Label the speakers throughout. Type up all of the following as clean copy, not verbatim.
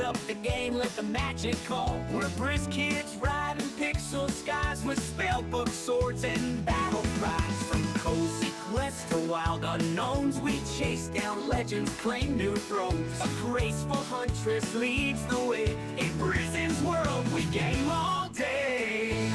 Speaker 1: up the game, let the magic call. We're Briz kids riding pixel skies with spellbook swords and battle cries. From cozy quests to wild unknowns, we chase down legends, claim new thrones. A graceful huntress leads the way. In Brizzyne's world, we game all day.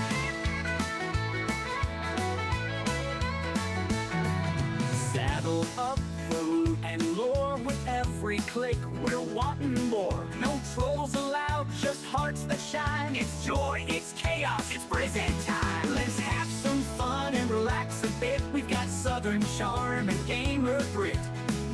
Speaker 1: Saddle up food and lore with every click, we're wanting more. No trolls allowed, just hearts that shine. It's joy, it's chaos, it's Brizzyne time. Let's have some fun and relax a bit. We've got southern charm and gamer grit.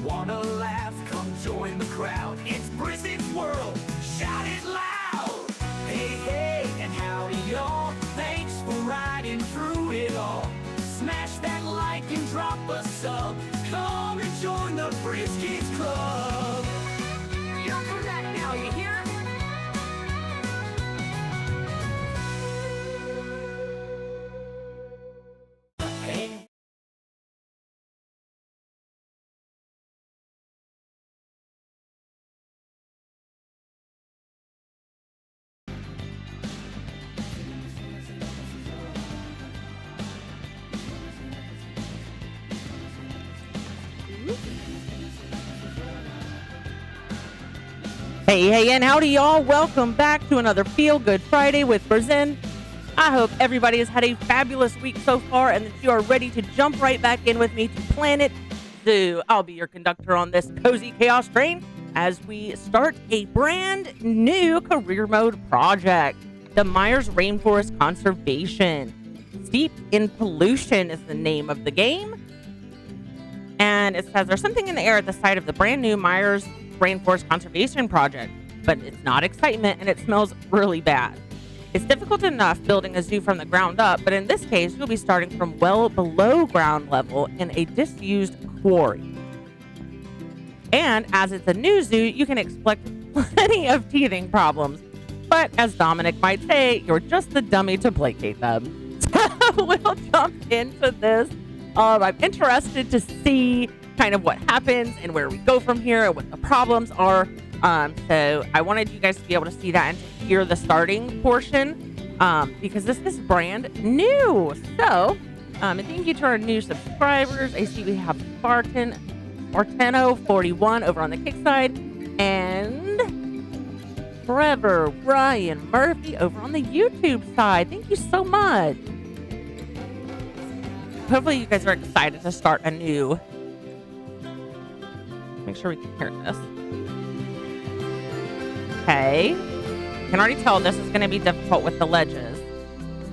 Speaker 1: Wanna laugh? Come join the crowd. It's Brizzyne's world, shout it loud. Hey, hey, and howdy y'all. Thanks for riding through it all. Smash that like and drop a sub. Come and join the Briz Kids Club. You're correct now, you hear? Hey.
Speaker 2: Hey, and howdy, y'all. Welcome back to another Feel Good Friday with Brizzyne. I hope everybody has had a fabulous week so far and that you are ready to jump right back in with me to Planet Zoo. I'll be your conductor on this cozy chaos train as we start a brand new career mode project, the Myers Rainforest Conservation. Steeped in Pollution is the name of the game. And it says there's something in the air at the site of the brand new Myers Rainforest Conservation Project, but it's not excitement and it smells really bad. It's difficult enough building a zoo from the ground up, but in this case, you'll be starting from well below ground level in a disused quarry. And as it's a new zoo, you can expect plenty of teething problems. But as Dominic might say, you're just the dummy to placate them. So we'll jump into this. I'm interested to see kind of what happens and where we go from here and what the problems are. So I wanted you guys to be able to see that and to hear the starting portion because this is brand new. So thank you to our new subscribers. I see we have Spartano41 over on the kick side and Trevor Ryan Murphy over on the YouTube side. Thank you so much. Hopefully you guys are excited to start a new. Make sure we can hear this. Okay. Can already tell this is going to be difficult with the ledges.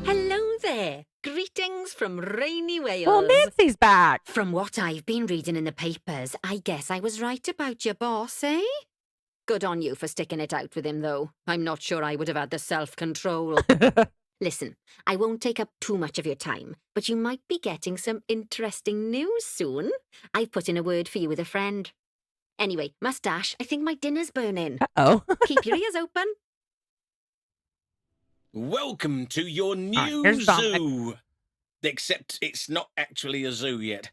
Speaker 3: Hello there. Greetings from rainy Wales.
Speaker 2: Well, Nancy's back.
Speaker 3: From what I've been reading in the papers, I guess I was right about your boss, eh? Good on you for sticking it out with him, though. I'm not sure I would have had the self-control. Listen, I won't take up too much of your time, but you might be getting some interesting news soon. I've put in a word for you with a friend. Anyway, mustache, I think my dinner's burning.
Speaker 2: Uh-oh.
Speaker 3: Keep your ears open.
Speaker 4: Welcome to your new
Speaker 2: here's Dominic.
Speaker 4: zoo. Except it's not actually a zoo yet.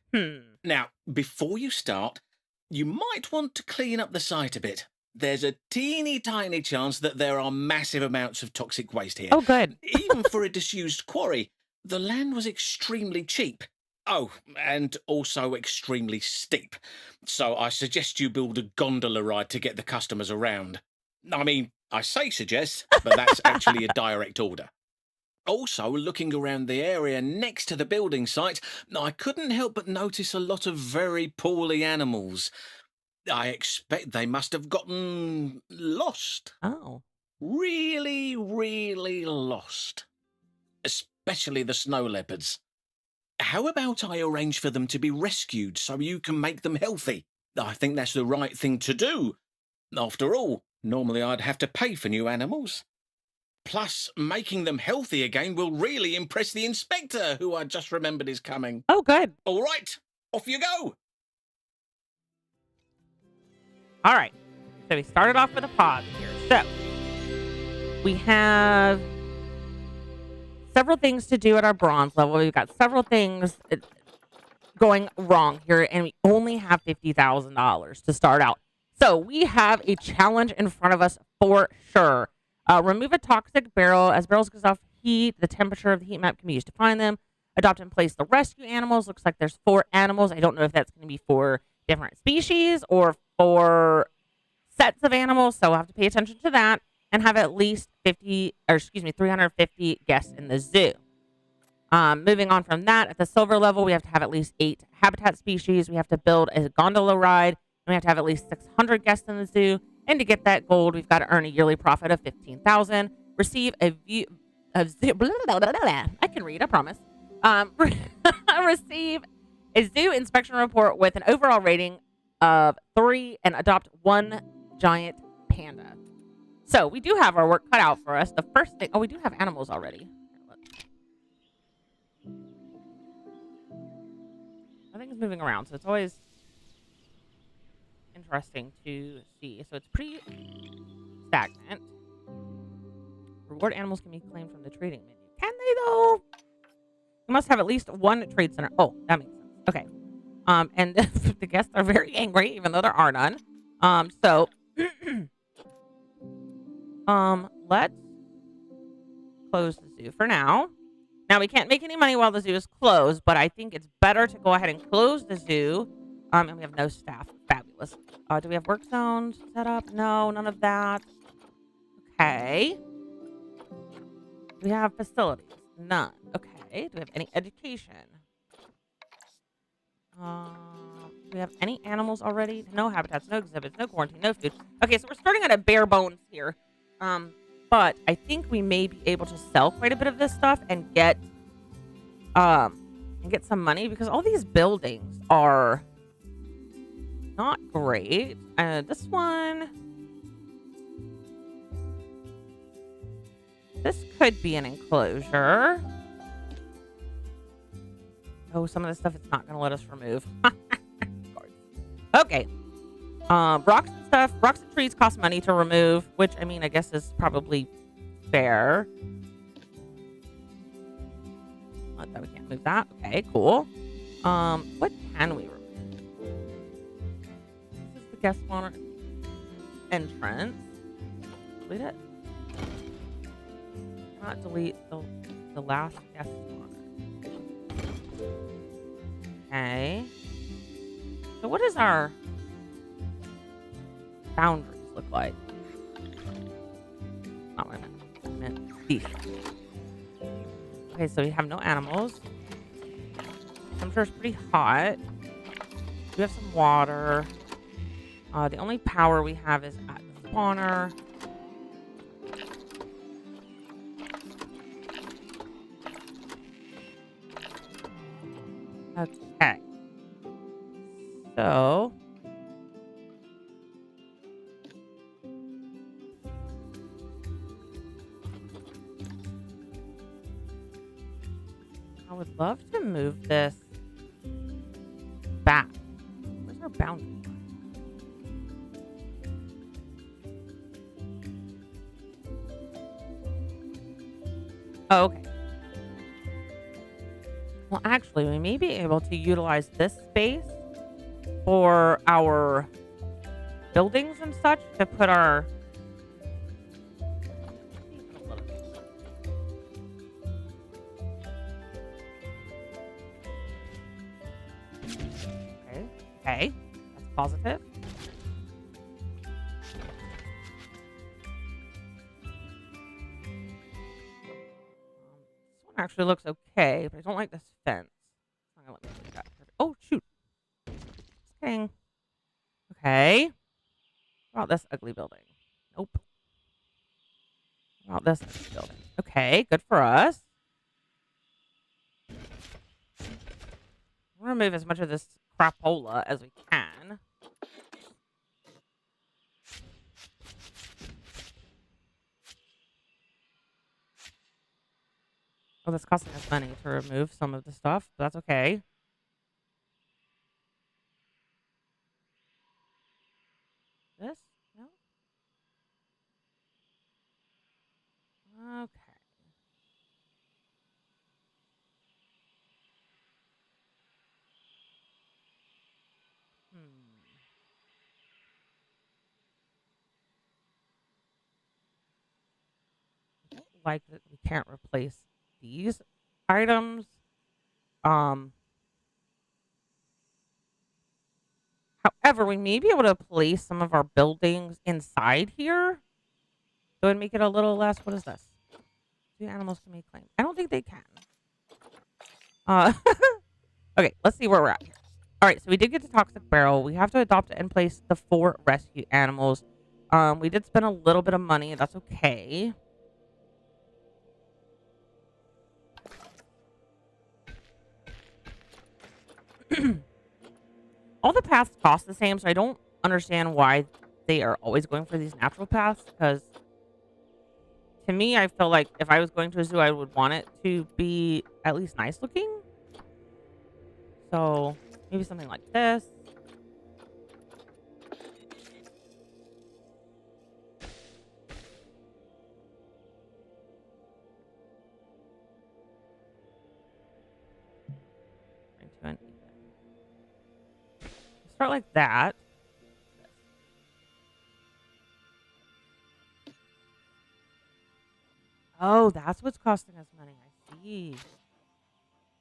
Speaker 4: Now, before you start, you might want to clean up the site a bit. There's a teeny tiny chance that there are massive amounts of toxic waste here.
Speaker 2: Oh, good.
Speaker 4: Even for a disused quarry, the land was extremely cheap. Oh, and also extremely steep. So I suggest you build a gondola ride to get the customers around. I mean, I say suggest, but that's actually a direct order. Also, looking around the area next to the building site, I couldn't help but notice a lot of very poorly animals. I expect they must have gotten lost.
Speaker 2: Oh.
Speaker 4: Really, really lost. Especially the snow leopards. How about I arrange for them to be rescued so you can make them healthy? I think that's the right thing to do. After all, normally I'd have to pay for new animals. Plus, making them healthy again will really impress the inspector, who I just remembered is coming.
Speaker 2: Oh, good.
Speaker 4: All right, off you go.
Speaker 2: All right. So we started off with a pause here. So we have several things to do at our bronze level. We've got several things going wrong here, and we only have $50,000 to start out. So we have a challenge in front of us for sure. Remove a toxic barrel. As barrels gives off heat, the temperature of the heat map can be used to find them. Adopt and place the rescue animals. Looks like there's 4 animals. I don't know if that's going to be for different species or for sets of animals. So we'll have to pay attention to that and have at least 350 guests in the zoo. Moving on from that, at the silver level, we have to have at least 8 habitat species. We have to build a gondola ride. And we have to have at least 600 guests in the zoo. And to get that gold, we've got to earn a yearly profit of 15,000. Receive a view of zoo. I can read, I promise. Receive a zoo inspection report with an overall rating of 3 and adopt 1 giant panda. So we do have our work cut out for us. The first thing, we do have animals already. I think it's moving around, so it's always interesting to see. So it's pretty stagnant. Reward animals can be claimed from the trading menu. Can they though? You must have at least 1 trade center. Oh, that makes sense. Okay. And the guests are very angry, even though there are none. So let's close the zoo for now. Now, we can't make any money while the zoo is closed, but I think it's better to go ahead and close the zoo. And we have no staff. Fabulous. Do we have work zones set up? No, none of that. Okay. Do we have facilities? None. Okay. Do we have any education? Do we have any animals already? No habitats, no exhibits, no quarantine, no food. Okay, so we're starting at a bare bones here. But I think we may be able to sell quite a bit of this stuff and get some money because all these buildings are not great. This could be an enclosure. Oh, some of the stuff it's not going to let us remove. Okay. Rocks and stuff. Rocks and trees cost money to remove, which, I mean, I guess is probably fair. That we can't move that. Okay, cool. What can we remove? This is the guest spawner entrance. Delete it. Not delete the last guest spawner. Okay. So what does our boundaries look like? Not what I meant. Beef. Okay, so we have no animals. Temperature's pretty hot. We have some water. The only power we have is at the spawner. Okay. So I would love to move this back. Where's our boundary line? Oh, okay. Well, actually, we may be able to utilize this space for our buildings and such to put our... Okay, that's positive. This one actually looks okay, but I don't like this fence. I'm gonna let me do that. Oh, shoot. Just kidding. Okay. What about this ugly building? Nope. What about this ugly building? Okay, good for us. We'll remove as much of this crapola as we can. Oh, that's costing us money to remove some of the stuff, but that's okay. This? No? Okay. like that we can't replace these items. However, we may be able to place some of our buildings inside here. So it'd make it a little less. What is this? Two animals can make claims. I don't think they can. Okay, let's see where we're at here. All right, so we did get the toxic barrel. We have to adopt and place the 4 rescue animals. We did spend a little bit of money. That's okay. All the paths cost the same, so I don't understand why they are always going for these natural paths, because to me, I feel like if I was going to a zoo, I would want it to be at least nice looking. So maybe something like this. Start like that. Oh, that's what's costing us money. I see.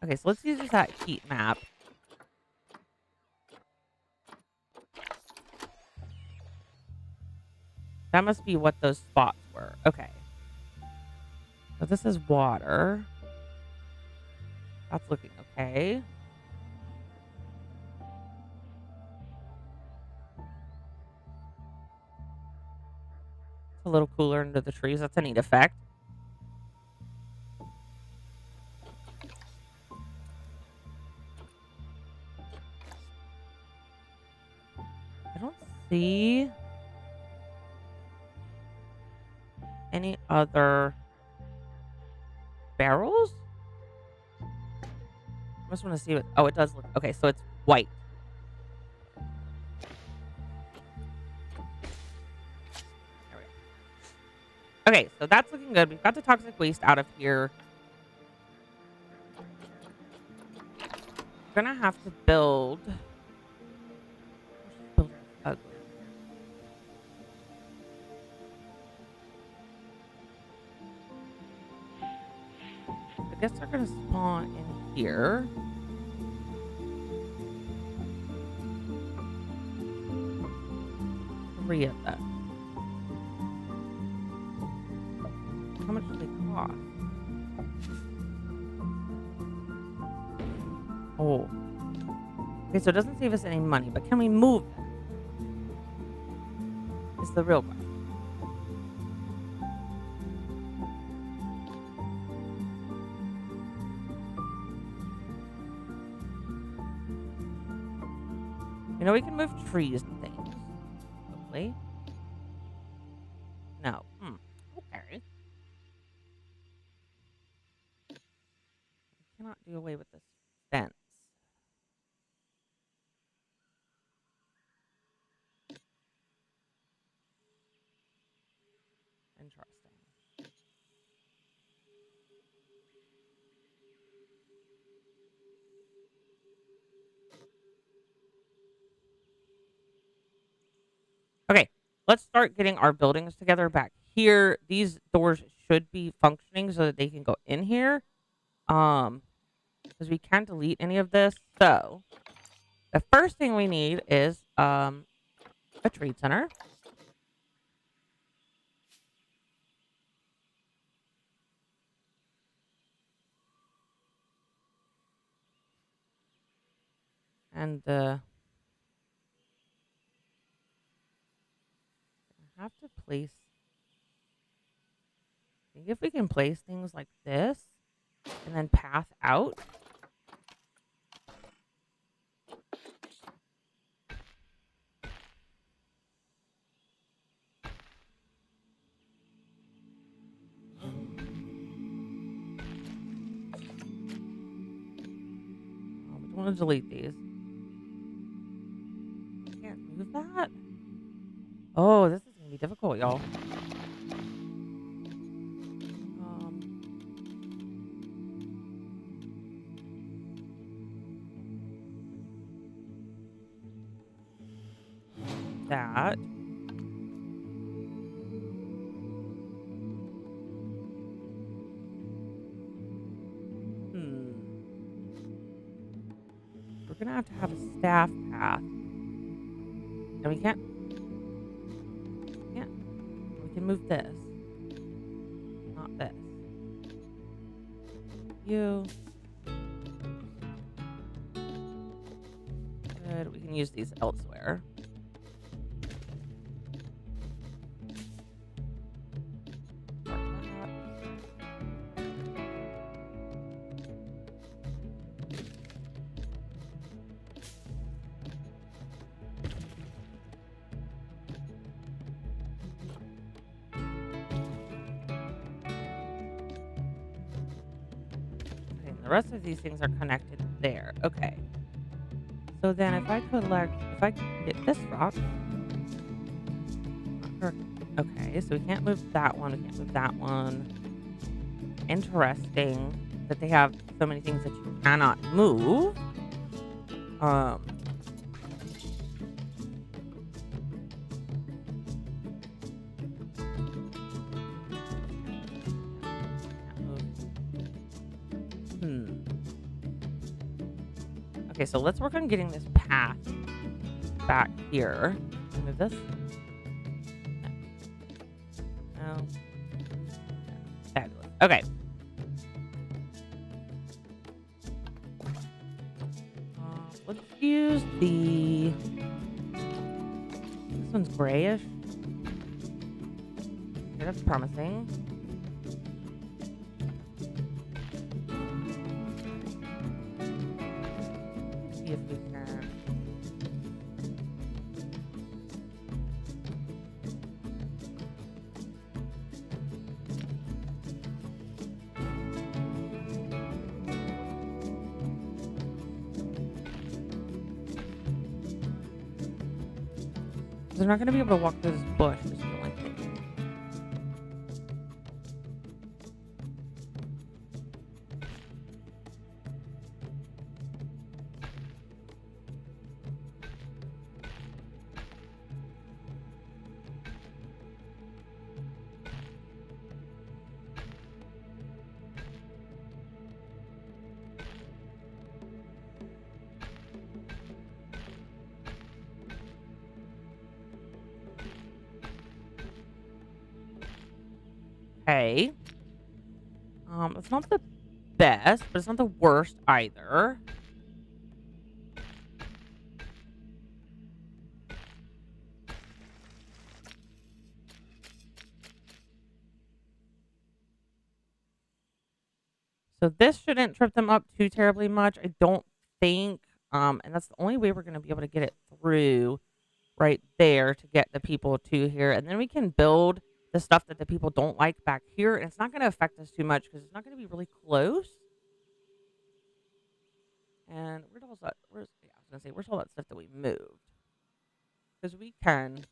Speaker 2: Okay, so let's use that heat map. That must be what those spots were. Okay. So this is water. That's looking okay. It's a little cooler under the trees. That's a neat effect. I don't see any other barrels. I just want to see what. Oh, it does look okay. So it's white. There we go. Okay, so that's looking good. We've got the toxic waste out of here. We're gonna have to build. Builder's ugly. I guess they're gonna spawn in here. Three of them. How much do they cost? Oh. Okay, so it doesn't save us any money, but can we move them? It's the real question. You know, we can move trees and things. Hopefully. No. Okay. We cannot do away with this fence. Interesting. Okay, let's start getting our buildings together back here. These doors should be functioning so that they can go in here. Because we can't delete any of this. So the first thing we need is a trade center. And I have to place. I think if we can place things like this and then path out. We don't want to delete these. Can't move that. Oh, this is gonna be difficult, y'all. That. we're going to have a staff path. And we can't. We can move this. Not this. You. Good. We can use these elsewhere. The rest of these things are connected there. Okay. So then if I could get this rock. Okay, so we can't move that one. We can't move that one. Interesting that they have so many things that you cannot move. Okay, so let's work on getting this path back here. Move this. No. Fabulous. Okay. Let's use the... This one's grayish. Okay, that's promising. See if we can... They're not going to be able to walk through this bush. Is the only thing. Okay. It's not the best, but it's not the worst either. So this shouldn't trip them up too terribly much, I don't think. And that's the only way we're going to be able to get it through right there to get the people to here. And then we can build the stuff that the people don't like back here. And it's not going to affect us too much because it's not going to be really close. And where's all that? I was going to say, where's all that stuff that we moved? Because we can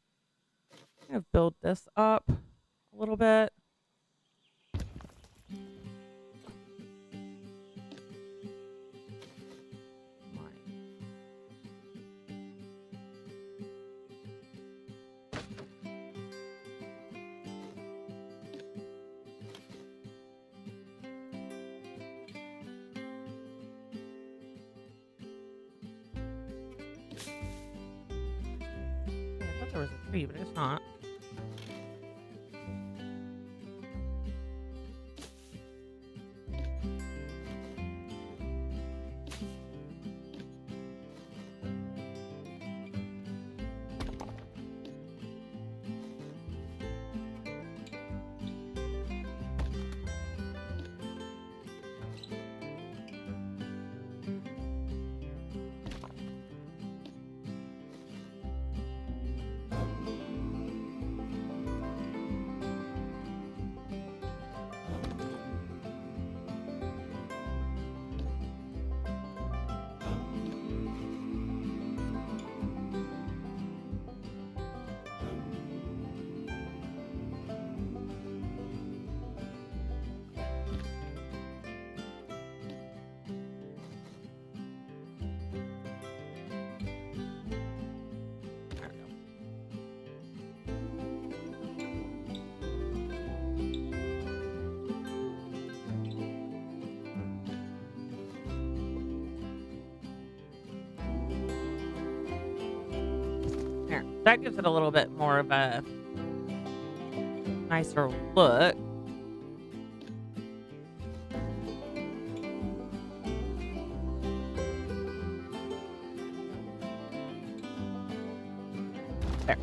Speaker 2: kind of build this up a little bit. There was a tree, but it's not. That gives it a little bit more of a nicer look. There.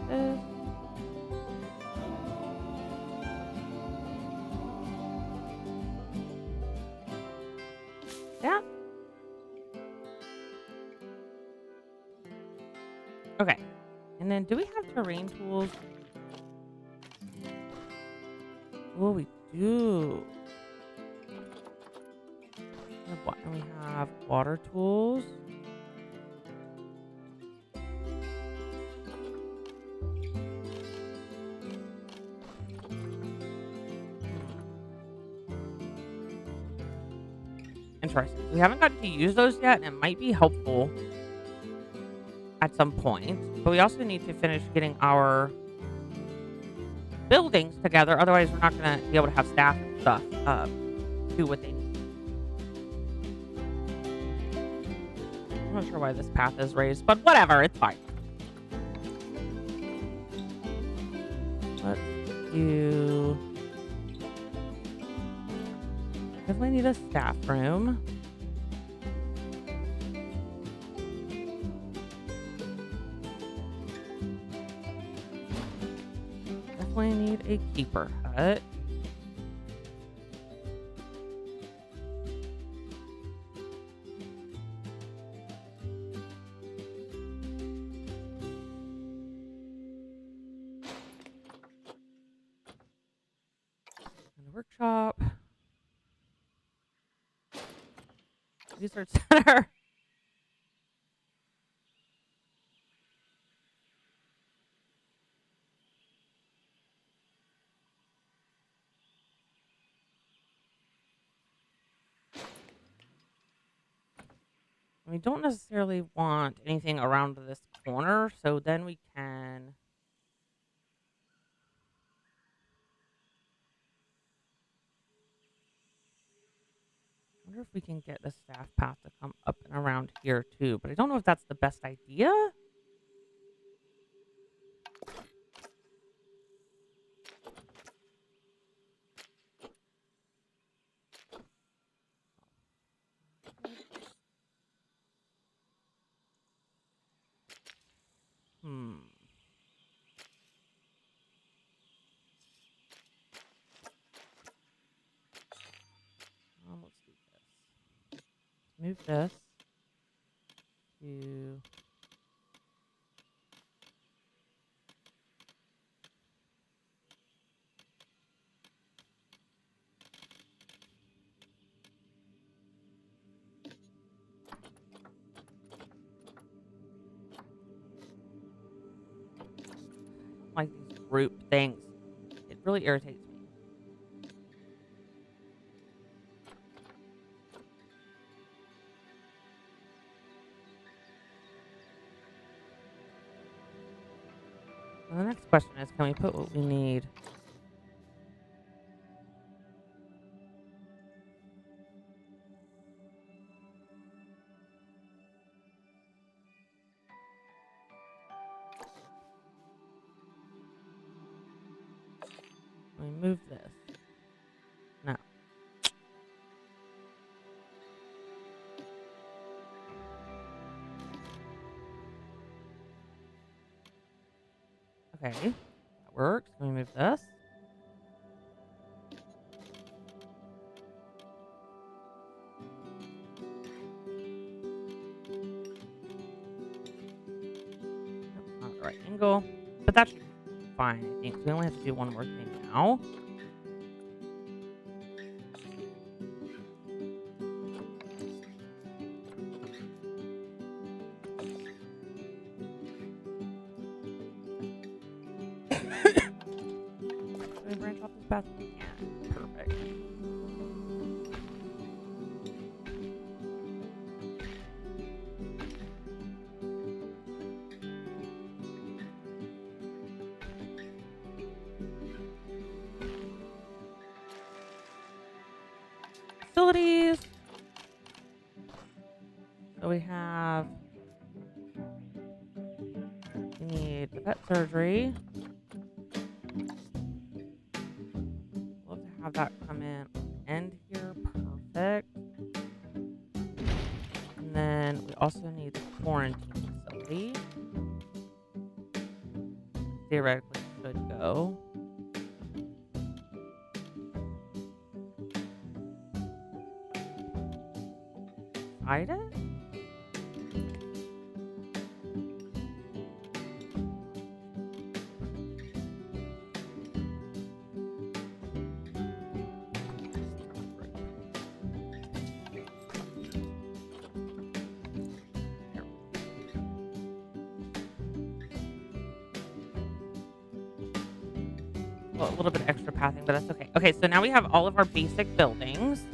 Speaker 2: This. Yeah. Okay. And then do we have terrain tools? Oh, we do. And we have water tools. Interesting. We haven't gotten to use those yet, and it might be helpful at some point. But we also need to finish getting our buildings together. Otherwise, we're not going to be able to have staff and stuff do what they need. I'm not sure why this path is raised, but whatever. It's fine. Let's do... Definitely need a staff room. Definitely need a keeper hut. And a workshop. Research center. We don't necessarily want anything around this corner, so then we can... I wonder if we can get the staff path to come up and around here too, but I don't know if that's the best idea. Let's do this. Move this to... like these group things. It really irritates me. And the next question is, can we put what we need? Can we move this? No. Okay, that works. Can we move this? That's not the right angle, but that should be fine, I think. We only have to do one more thing now. Can we branch off this path? Yeah, perfect. we have... We need the vet surgery. Love to have that come in end here. Perfect. And then we also need the quarantine facility. Theoretically should go. Hide it? Well, a little bit extra pathing, but that's okay. Okay, so now we have all of our basic buildings.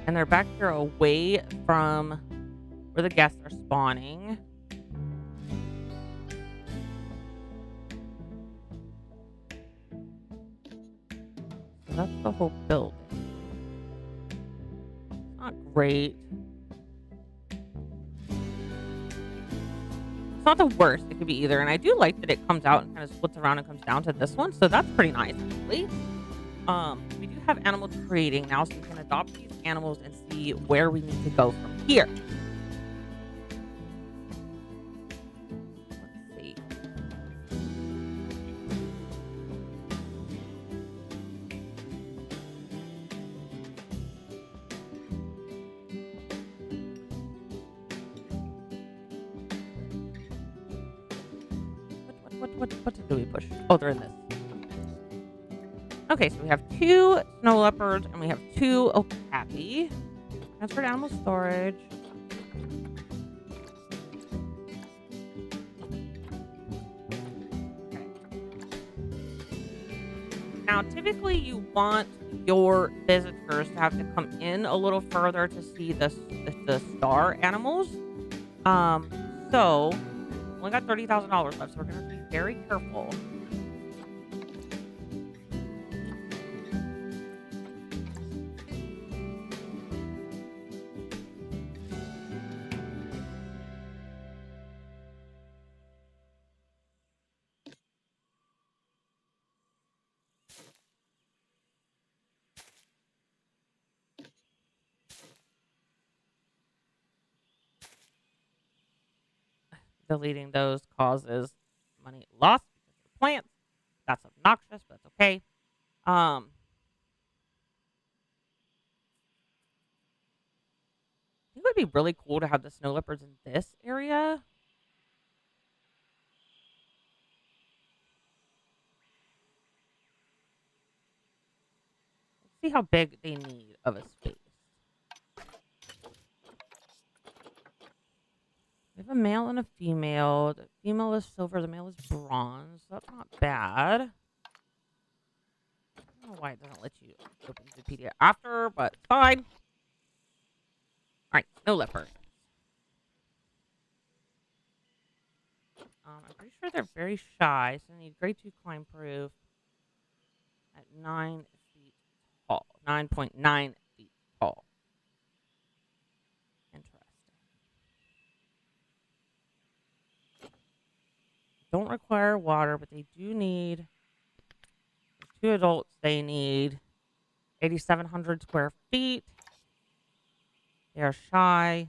Speaker 2: And they're back here away from where the guests are spawning. So that's the whole building. It's not great. It's not the worst. It could be either. And I do like that it comes out and kind of splits around and comes down to this one. So that's pretty nice, actually. We do have animal trading now, so we can adopt these animals and see where we need to go from here. Let's see. What did we push? Oh, they're in this. Okay, so we have 2 snow leopards and we have 2 okapi. Transfer to animal storage. Okay. Now, typically you want your visitors to have to come in a little further to see the star animals. So we only got $30,000 left, so we're going to be very careful. Deleting those causes money loss because they're plants. That's obnoxious, but that's okay. I think it would be really cool to have the snow leopards in this area. Let's see how big they need of a space. We have a male and a female. The female is silver, the male is bronze. That's not bad. I don't know why it doesn't let you open Wikipedia after, but fine. Alright, snow leopard. I'm pretty sure they're very shy, so they need grade 2 climb proof at 9 feet tall. 9.9 feet tall. Interesting. Don't require water, but they do need, for 2 adults, they need 8,700 square feet. They are shy.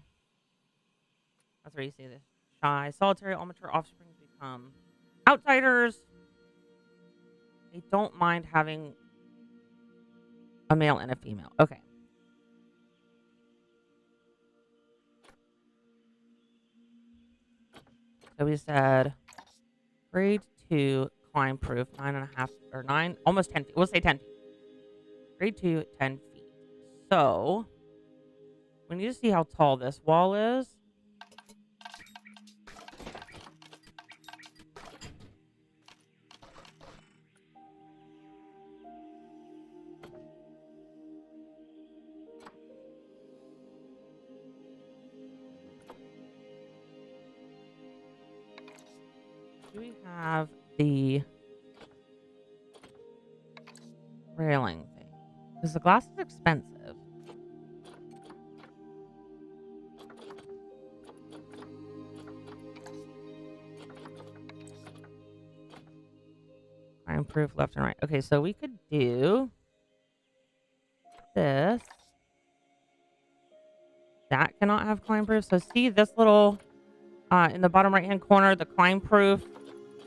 Speaker 2: That's where you see this. Shy. Solitary, all mature offspring become outsiders. They don't mind having a male and a female. Okay. So we said grade 2 climb proof, 9.5 or 9, almost 10 feet. We'll say 10 feet. Grade 2, 10 feet. So we need to see how tall this wall is. Do we have the railing thing? Because the glass is expensive. Crime proof left and right. Okay, so we could do this. That cannot have climb proof. So see this little in the bottom right hand corner, the climb proof,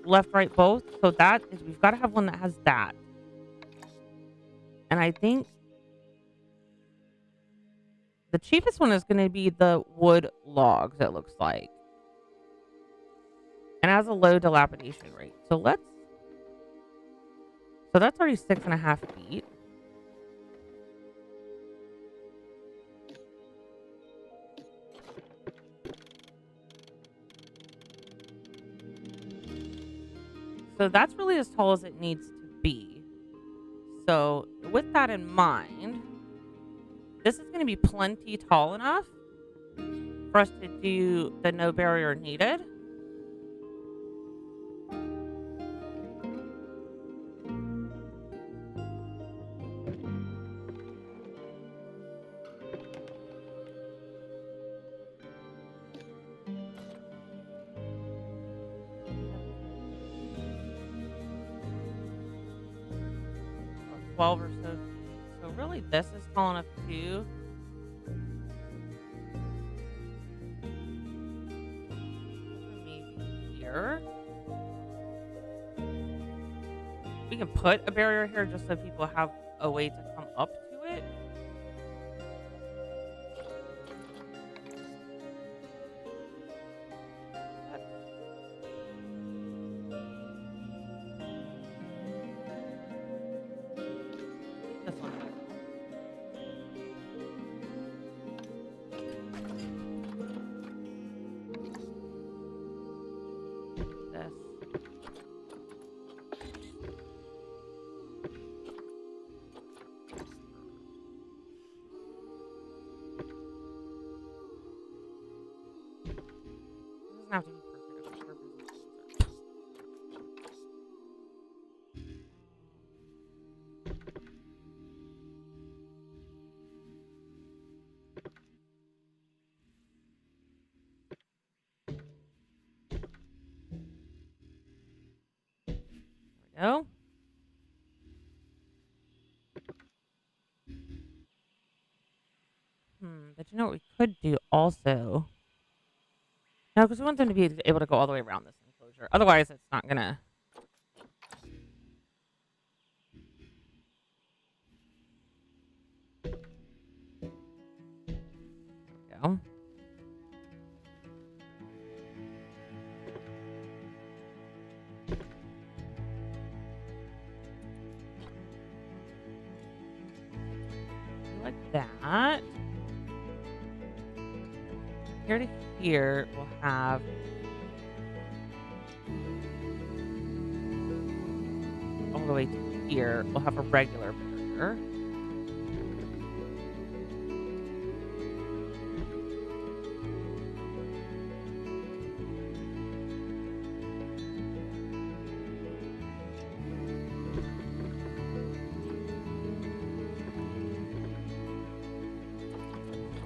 Speaker 2: left, right, both. So that is, we've got to have one that has that. And I think the cheapest one is going to be the wood logs, it looks like. And has a low dilapidation rate. So that's already 6.5 feet. So that's really as tall as it needs to be. So with that in mind, this is going to be plenty tall enough for us to do the no barrier needed. About 12 or so feet. So really this is tall enough too. Maybe here. We can put a barrier here just so people have a way to come up to it. This one. This. Doesn't have to be perfect. If it's perfect. There we go. But you know what we could do also? No, because we want them to be able to go all the way around this enclosure. Otherwise, it's not gonna. There we go. Like that. Here to here, we'll have all the way to here, we'll have a regular barrier.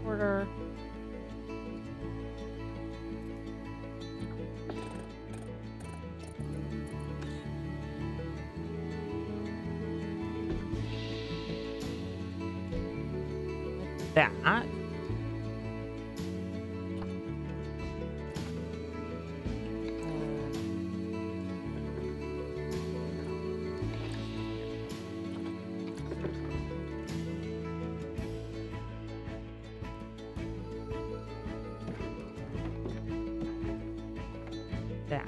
Speaker 2: Quarter. That. That.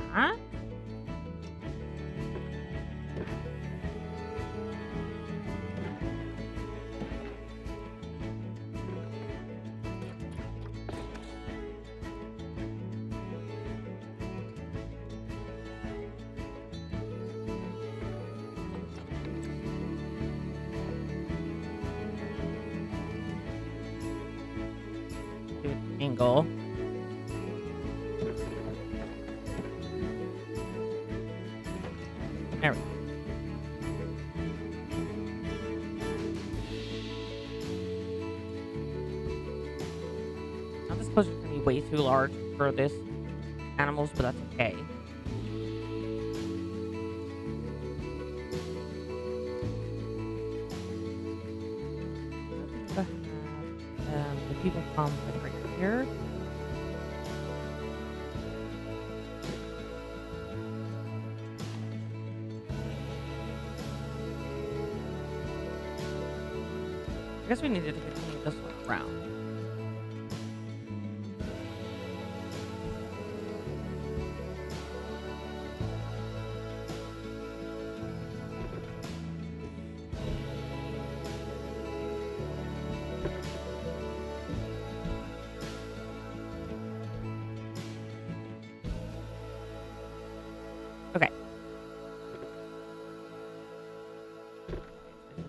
Speaker 2: Do an angle. There we go. enclosure is going to be way too large for this animals, but that's okay. The people come like right here. I guess we needed to continue this one around. Okay.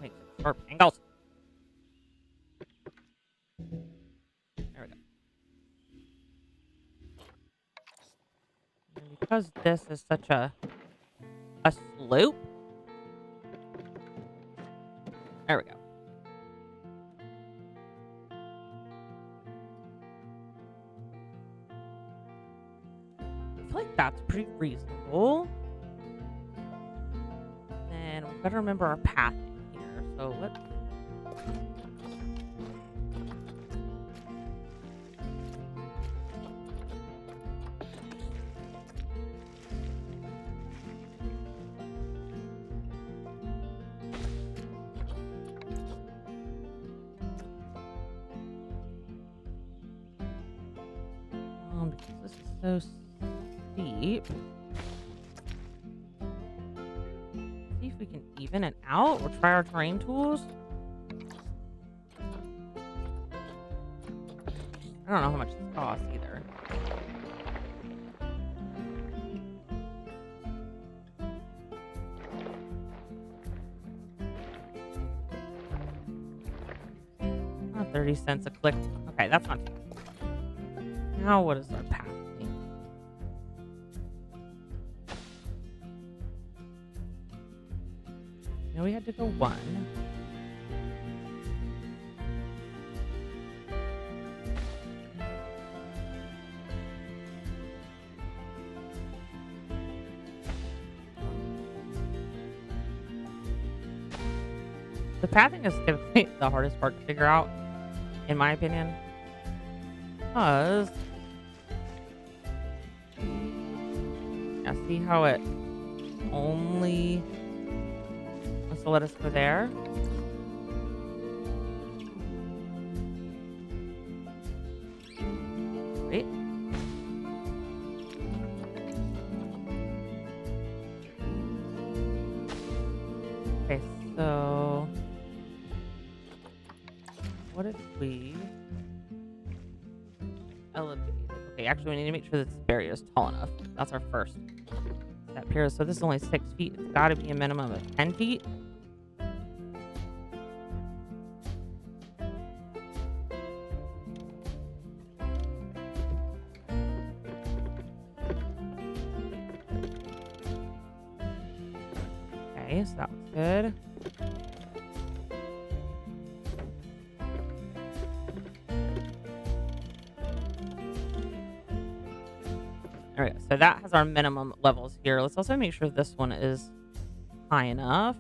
Speaker 2: Make some sharp angles. There we go. And because this is such a slope. There we go. I feel like that's pretty reasonable. And we've got to remember our path in here. So let's... because this is so steep. See if we can even it out. We'll try our terrain tools. I don't know how much this costs either. Not 30 cents a click. Okay, that's not too bad. Now what is our path? Now we had to go 1. The pathing is typically the hardest part to figure out, in my opinion. Because... yeah, see how it only wants to let us go there? Wait. Okay, so... what if we elevated? Okay, actually we need to make sure this barrier is tall enough. That's our first step here. So this is only 6 feet. It's got to be a minimum of 10 feet. Okay, so that was good. All right, so that has our minimum levels here. Let's also make sure this one is high enough.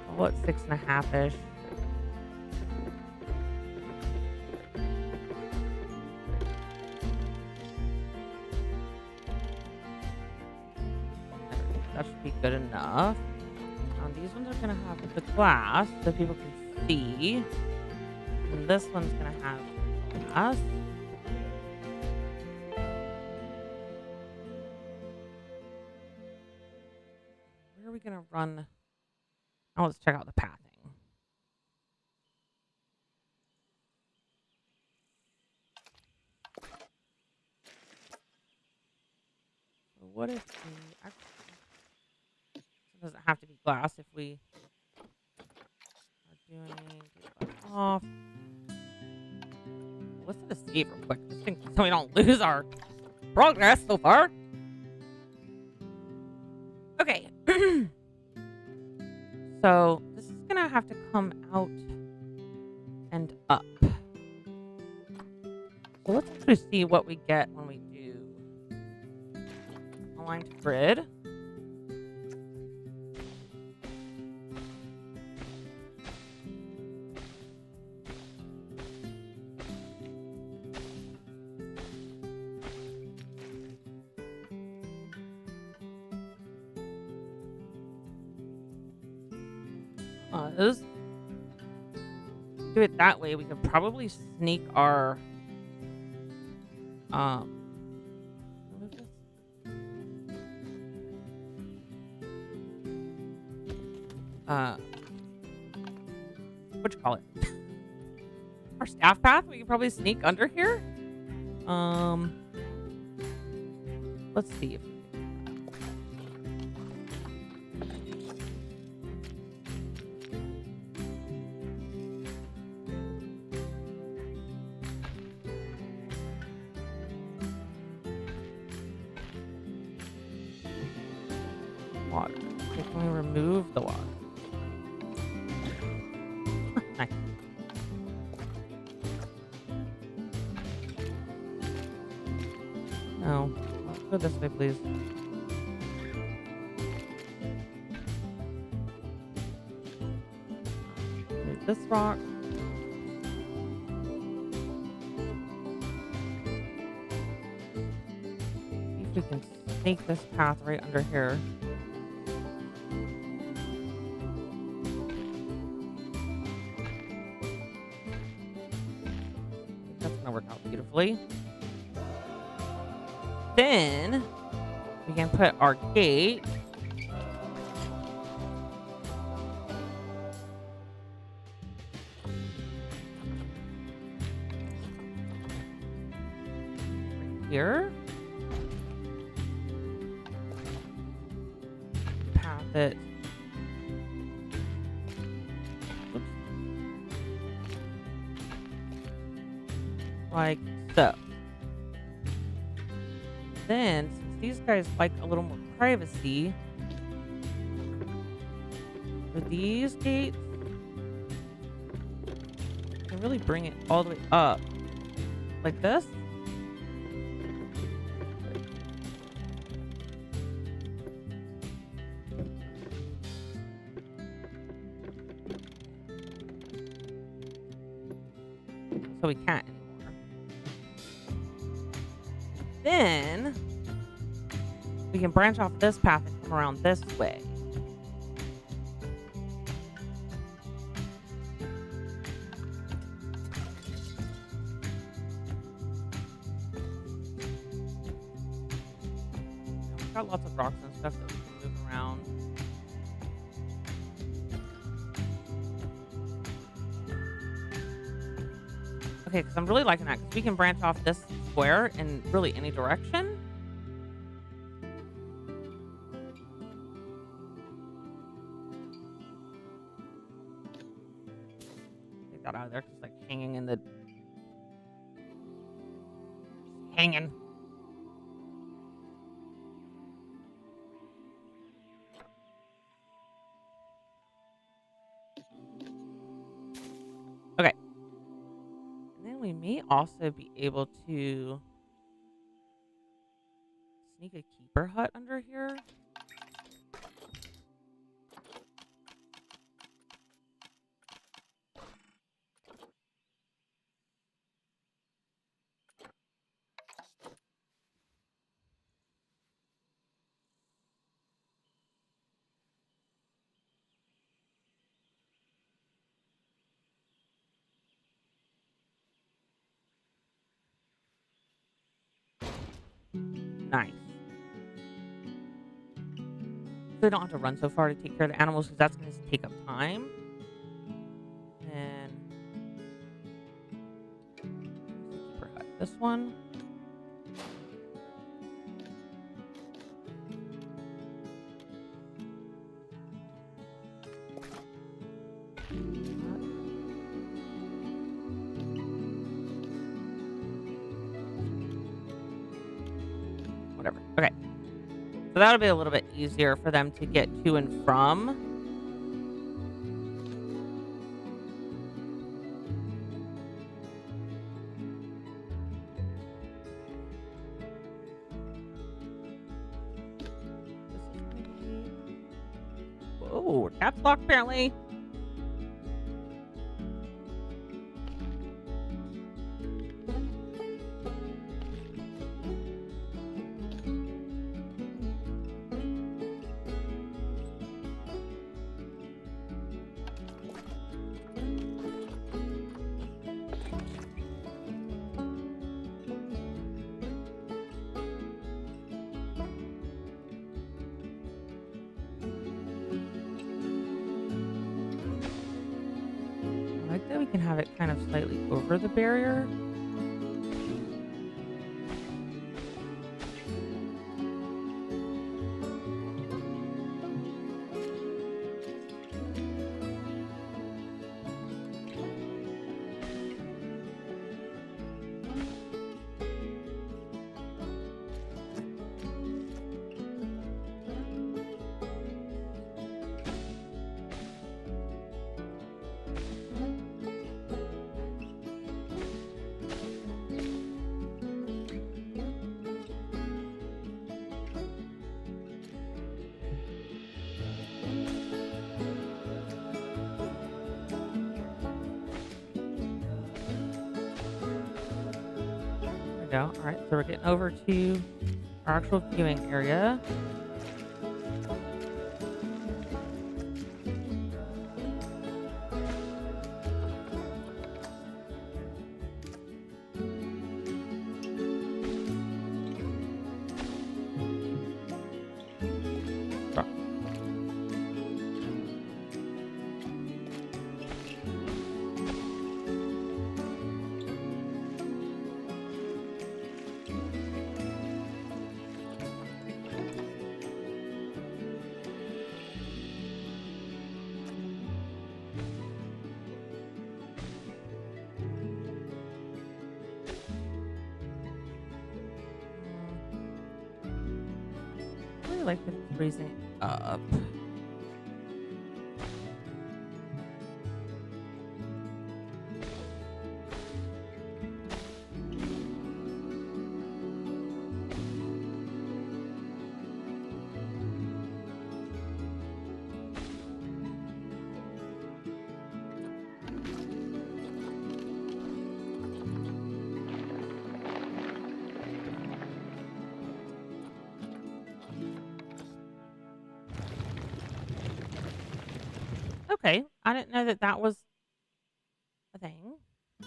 Speaker 2: I'll put 6.5-ish. That should be good enough. These ones are gonna have the glass so people can see. And this one's gonna have glass. Where are we gonna run? Oh, let's check out the pathing. So what if we actually... it doesn't have to be glass if we are doing glass off. Let's hit escape real quick, just so we don't lose our progress so far. Okay. So this is gonna have to come out and up. Well, let's actually see what we get when we do aligned grid. Do it that way, we could probably sneak our what is this? What you call it? Our staff path, we could probably sneak under here. Let's see if water. Okay, can we remove the water? Nice. No. Let's go this way, please. Move this rock. See if we can sneak this path right under here. That's gonna work out beautifully. Then we can put our gate right here. Path it. Oops. Like so. Then, since these guys like a little more privacy, for these gates, you can really bring it all the way up like this. So we can't anymore. Then we can branch off this path and come around this way. We've got lots of rocks and stuff that we can move around. Okay, because I'm really liking that because we can branch off this square in really any direction. Take that out of there because it's like hanging in the... hanging. Okay. And then we may also be able to sneak a keeper hut under here. Nice. So we don't have to run so far to take care of the animals because that's going to take up time. And keeper hut. This one. Whatever. Okay. So that'll be a little bit easier for them to get to and from. Oh, caps lock apparently. I like that we can have it kind of slightly over the barrier. There we go. All right, so we're getting over to our actual viewing area. I really like that it's raising it up. Okay, I didn't know that that was a thing. Is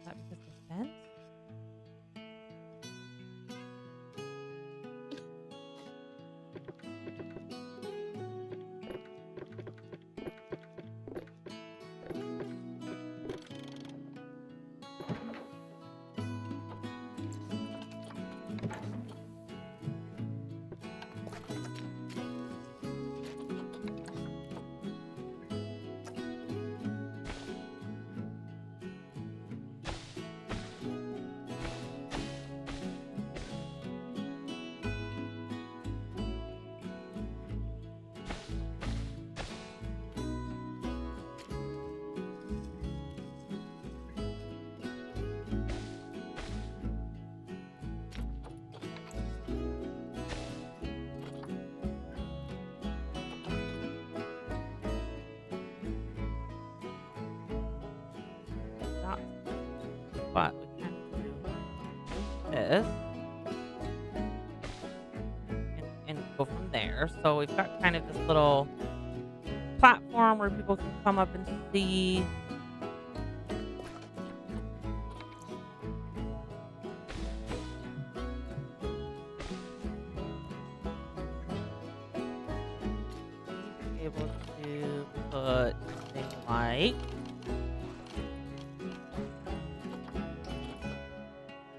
Speaker 2: that because of the fence? That's but we can do this and go from there. So we've got kind of this little platform where people can come up and see. Be able to put something like I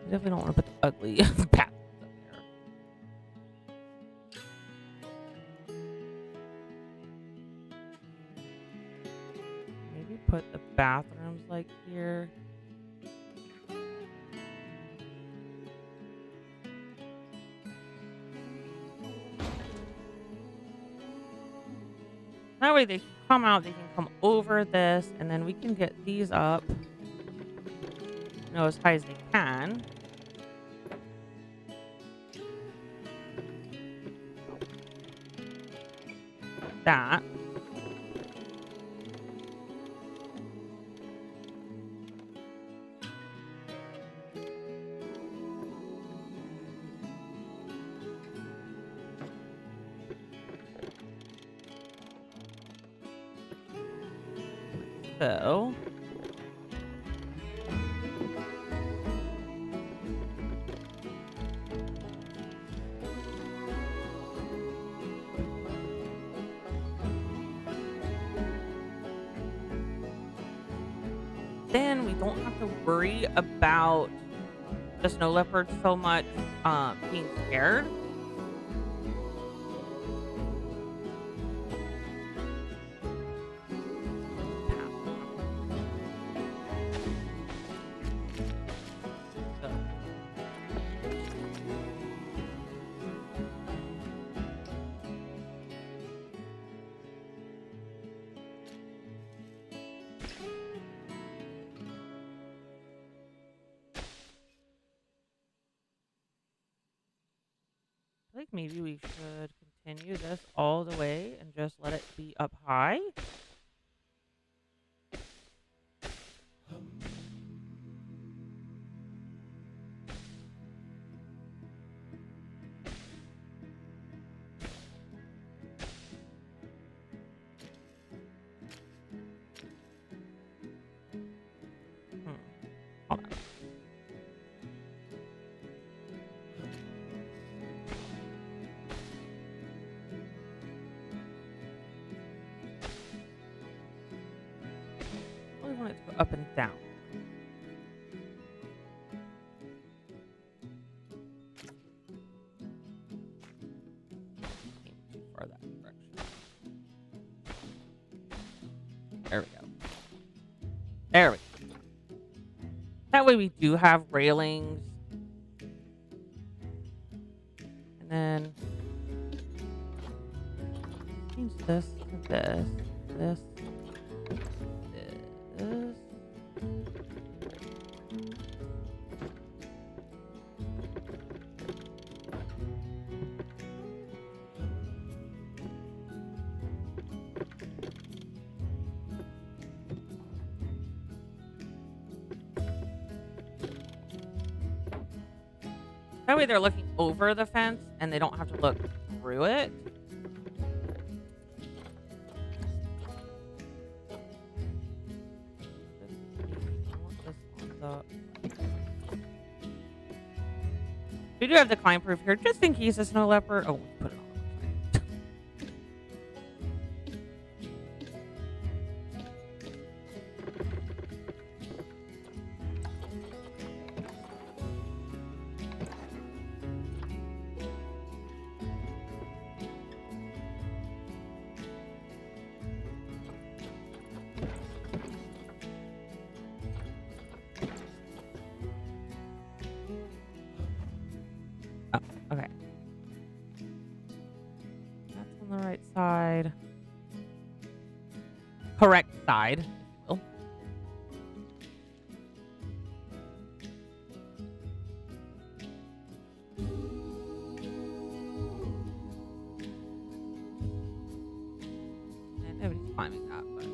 Speaker 2: definitely don't want to put the ugly bathrooms up there. Maybe put the bathrooms like here. That way they can come out, they can come over this, and then we can get these up, as high as they can. Like that. So then we don't have to worry about the snow leopard so much being scared. So, I think maybe we should continue this all the way and just let it be up high. Hold on. We want it to go up and down. Too far that direction. There we go. There we go. That way we do have railings. And then change this to this, this, this. That way they're looking over the fence and they don't have to look through it. We do have the climb proof here just in case it's snow leopard. Oh, put it on. Okay. That's on the right side. Correct side, if you will. And nobody's climbing that, but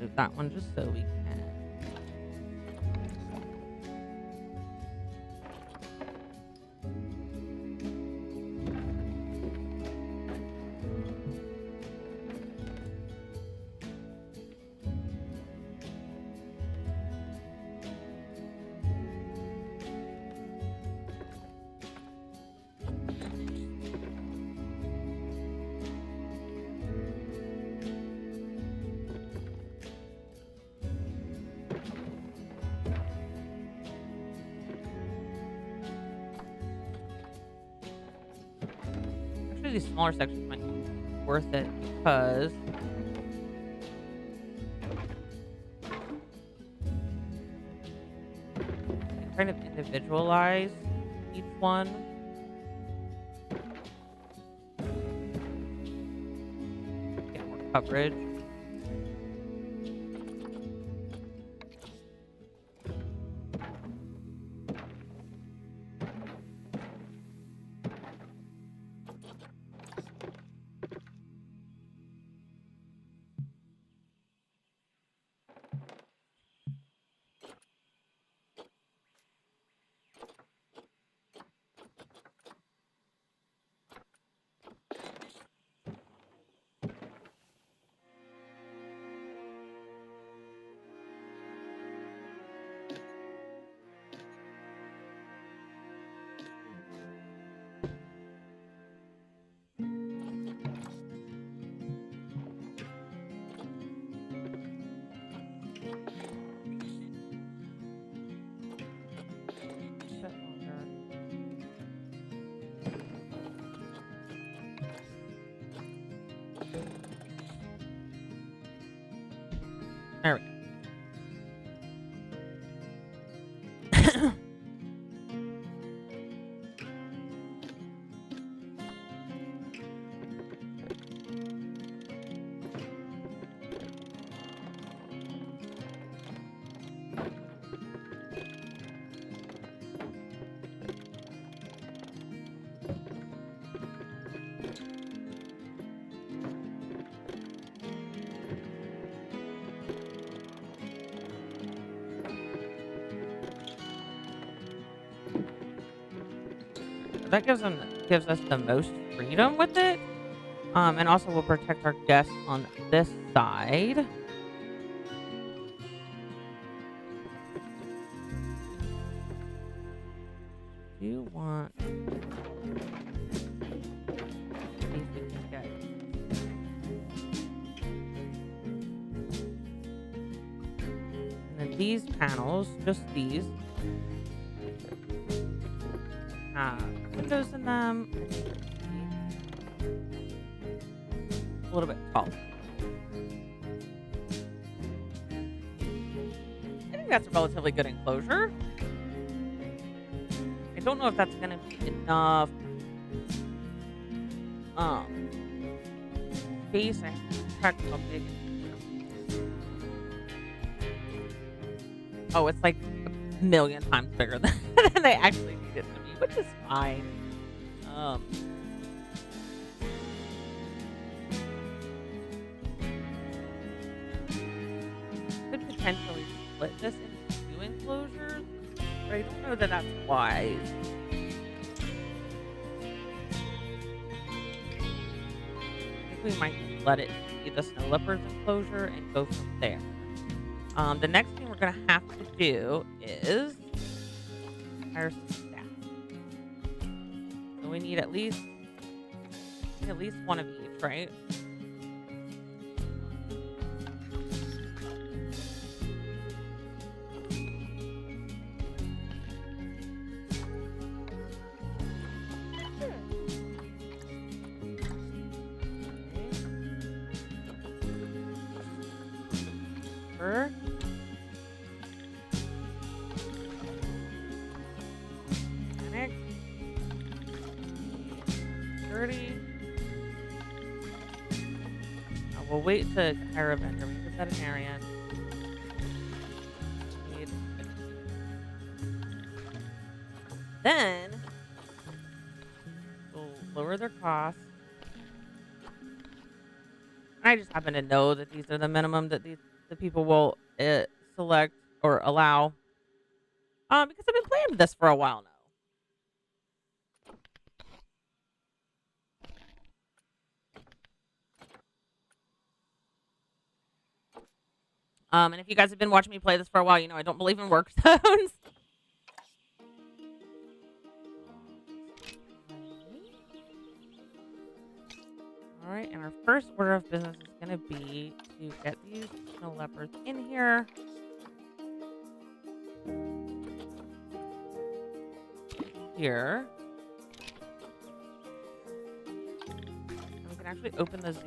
Speaker 2: move that one just so we can. Actually, these smaller sections might be worth it because you kind of individualize each one. Get more coverage. Bit longer. There we go. That gives us the most freedom with it. And also will protect our guests on this side. Do you want these we can get? And then these panels, just these, have windows in them. A little bit tall. I think that's a relatively good enclosure. I don't know if that's gonna be enough space. I have to check how big it is. Oh, it's like a million times bigger than they actually need it to be, which is fine. Could potentially split this into 2 enclosures, but I don't know that that's wise. I think we might just let it be the snow leopard's enclosure and go from there. The next thing we're gonna have to do is hire some staff. So we need at least one of each, right? Sure. Panic. 30. We'll wait to hire a vendor. We can set an area. Then we'll lower their costs. I just happen to know that these are the minimum that the people will select or allow. Because I've been playing this for a while now. And if you guys have been watching me play this for a while, you know I don't believe in work zones. All right, and our first order of business is going to be to get these snow leopards in here. Here. actually open the zoo now.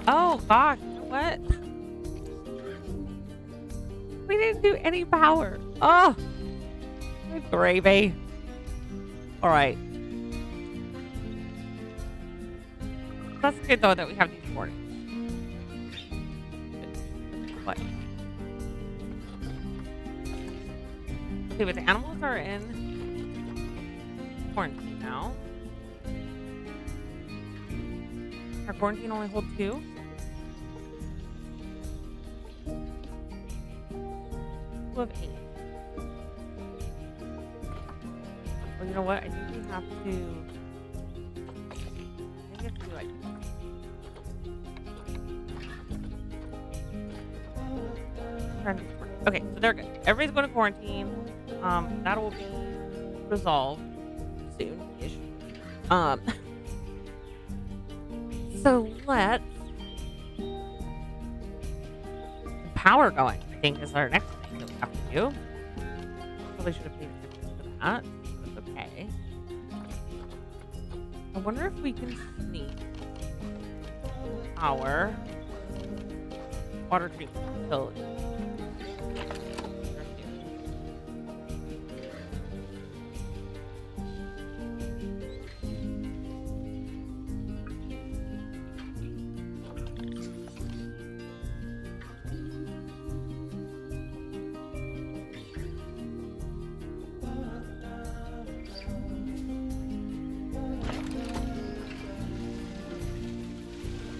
Speaker 2: Oh gosh, you know what? We didn't do any power. Oh, good gravy. All right. That's good though that we have these warnings. What? Okay, but the animals are in quarantine now. Our quarantine only holds 2. We have 8. Well, you know what? I think we have to. I think we have to do like. Okay, so they're good. Everybody's going to quarantine. That will be resolved soon-ish. So let's the power going. I think is our next thing that we have to do. Probably should have paid attention to that. But it's okay. I wonder if we can sneak our water treatment facility.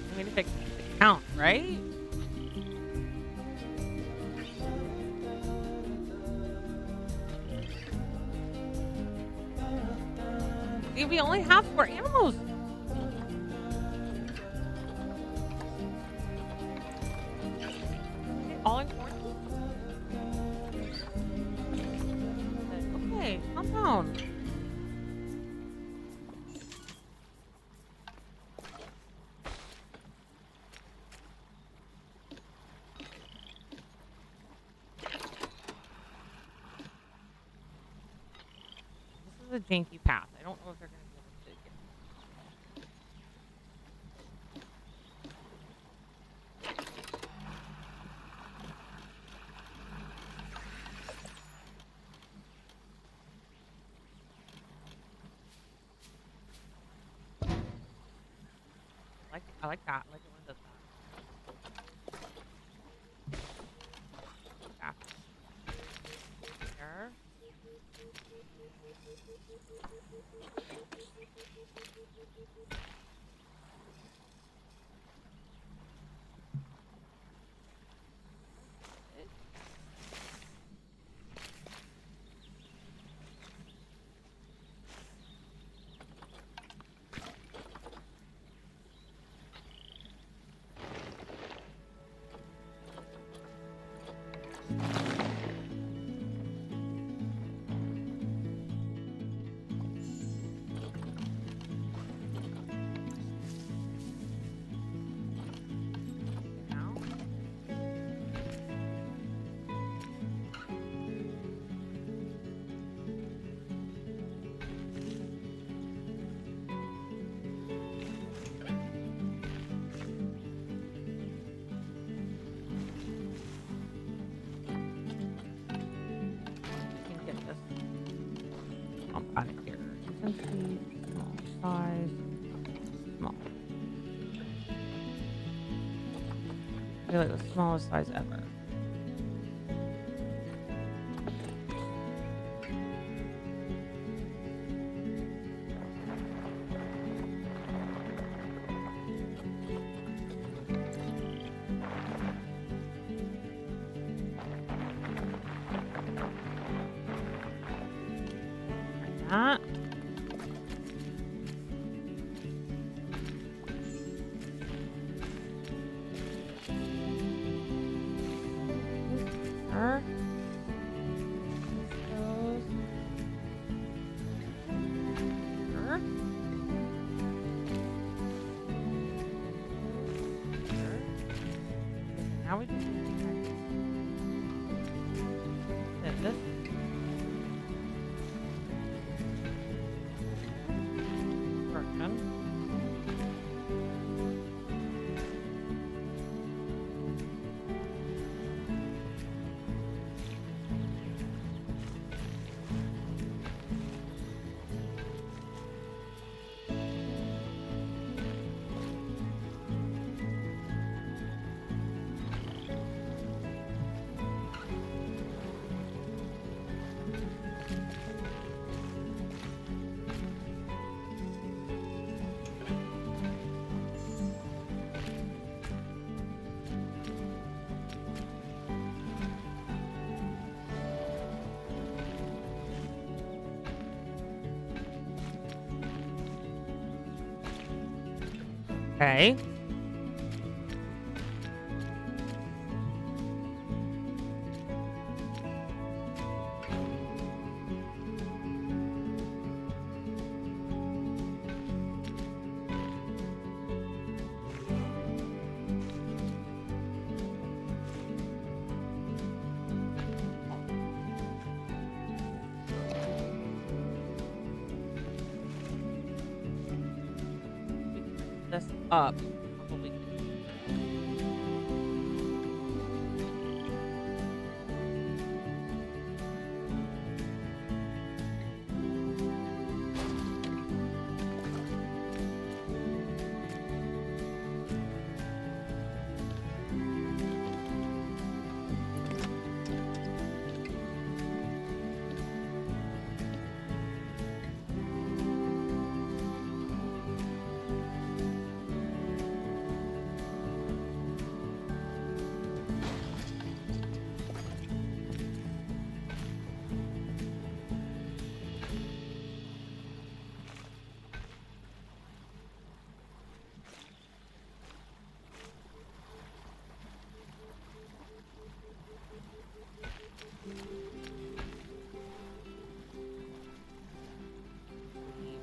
Speaker 2: I mean, if it counts, right? See, we only have 4 animals. All in quarantine. Okay, calm down. This is a janky path. I don't know if they're going to be able to get I like that. I like it when it does that. There. Now. Can get this out of here. Intensity, small size, small. I feel like the smallest size ever. that. Her. Those. Her. Her. Now we just hit this. Working. Okay. This up. Probably.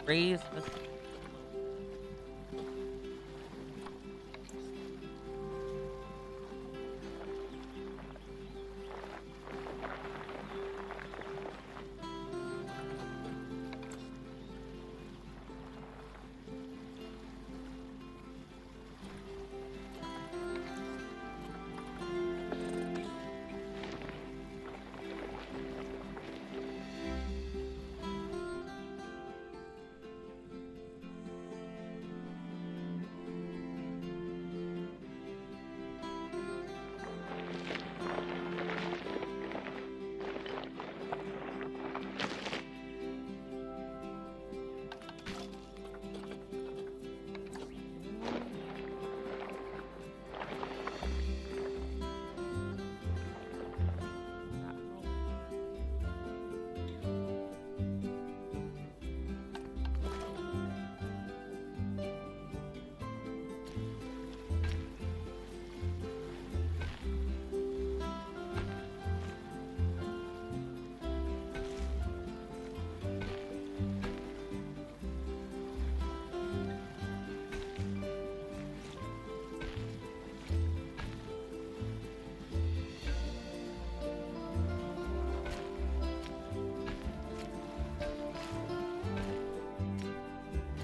Speaker 2: Raise this.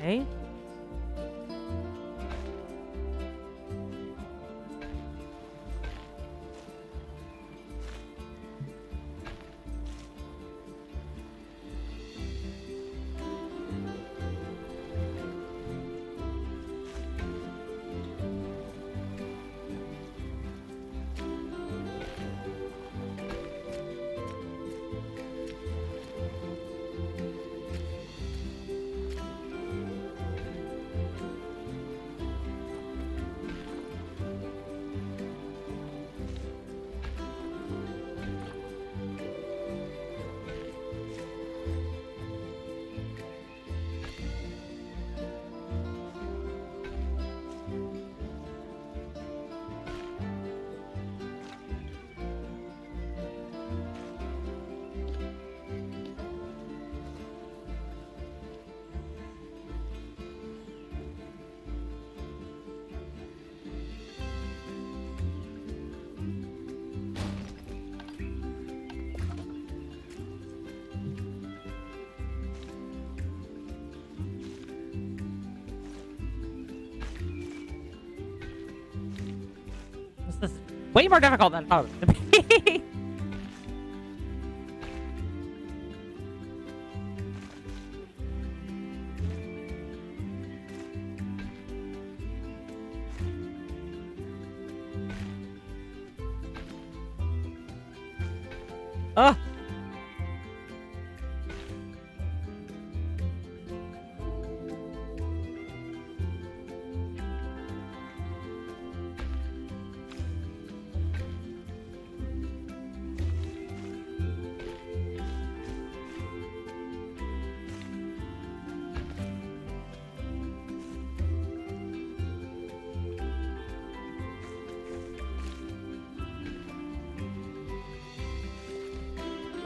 Speaker 2: Okay. is way more difficult than I thought it was going to be. Ugh.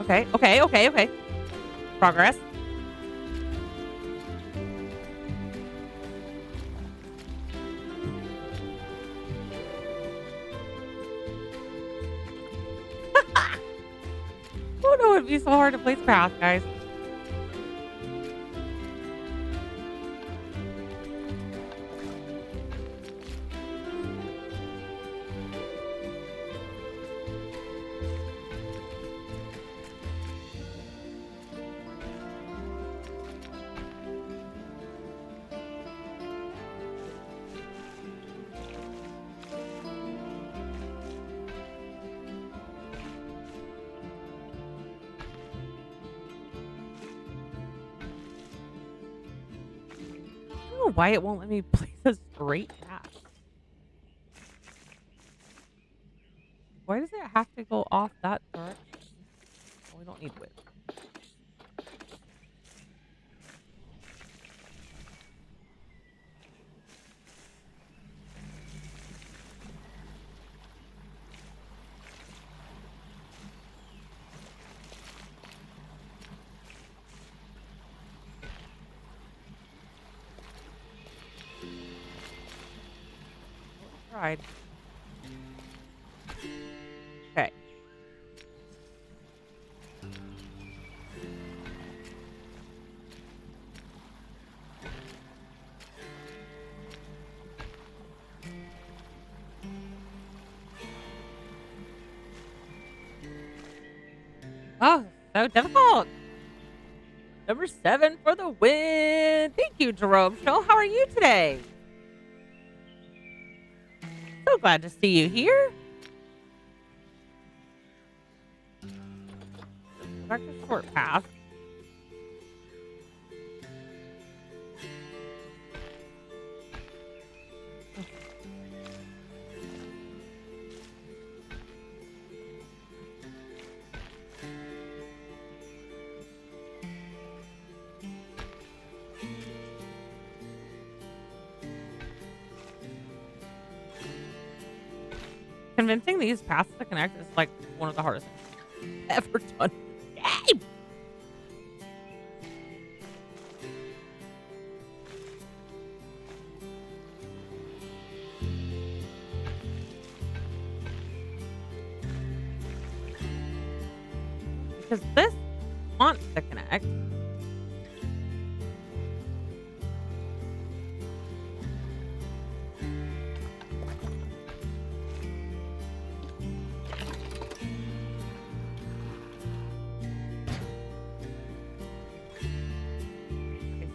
Speaker 2: Okay. Progress. Oh no, it'd be so hard to place path, guys. I don't know why it won't let me place a straight path. Why does it have to go off that direction? Oh, we don't need width. Tried. Okay. Oh, so difficult. Number 7 for the win. Thank you, Jerome Show. How are you today? So glad to see you here. Go back to short path. Convincing these paths to connect is like one of the hardest things I've ever done. Yay! Because this wants to connect.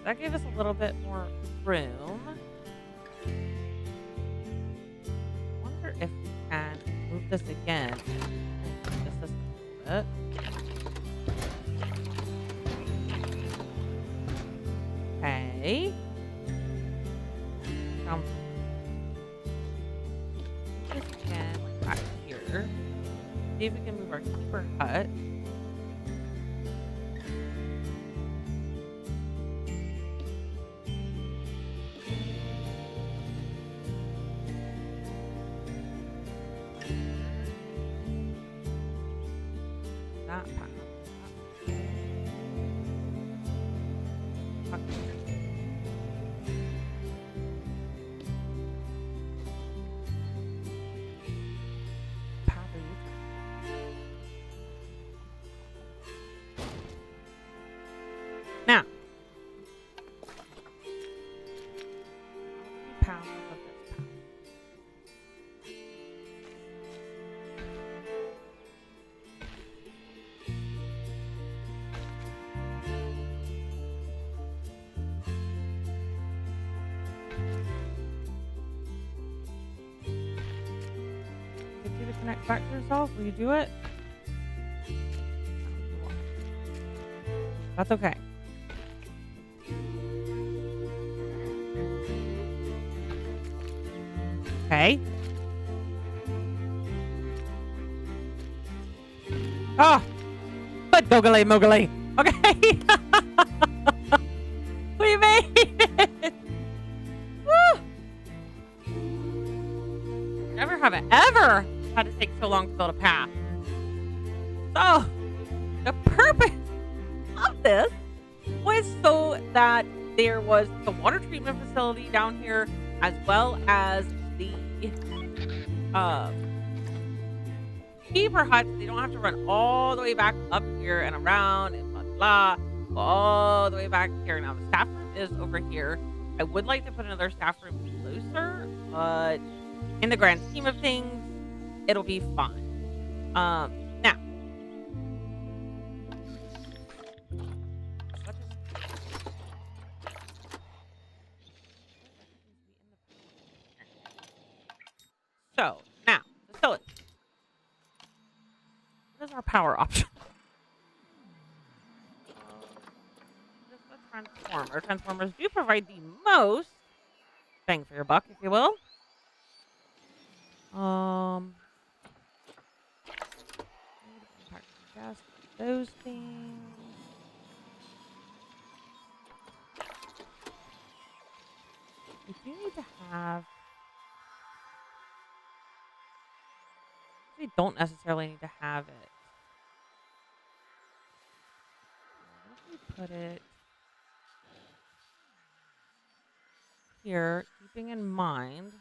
Speaker 2: That gave us a little bit more room. I wonder if we can move this again. This a little bit. Okay. This again, like back here. See if we can move our keeper hut. Now, power of this power. back to yourself? Will you do it? That's okay. Okay. Oh! But Googly Moogly. Okay. We made it. Woo! Never have I ever had to take so long to build a path. So, the purpose of this was so that there was the water treatment facility down here, as well as the keeper huts. They don't have to run all the way back up here and around and blah blah, go all the way back here. Now the staff room is over here. I would like to put another staff room closer, but in the grand scheme of things, it'll be fine. Now. So, now, facility. What is our power option? Just the transformer. Transformers do provide the most bang for your buck, if you will. Just those things. We do need to have. We don't necessarily need to have it. What if we put it here, keeping in mind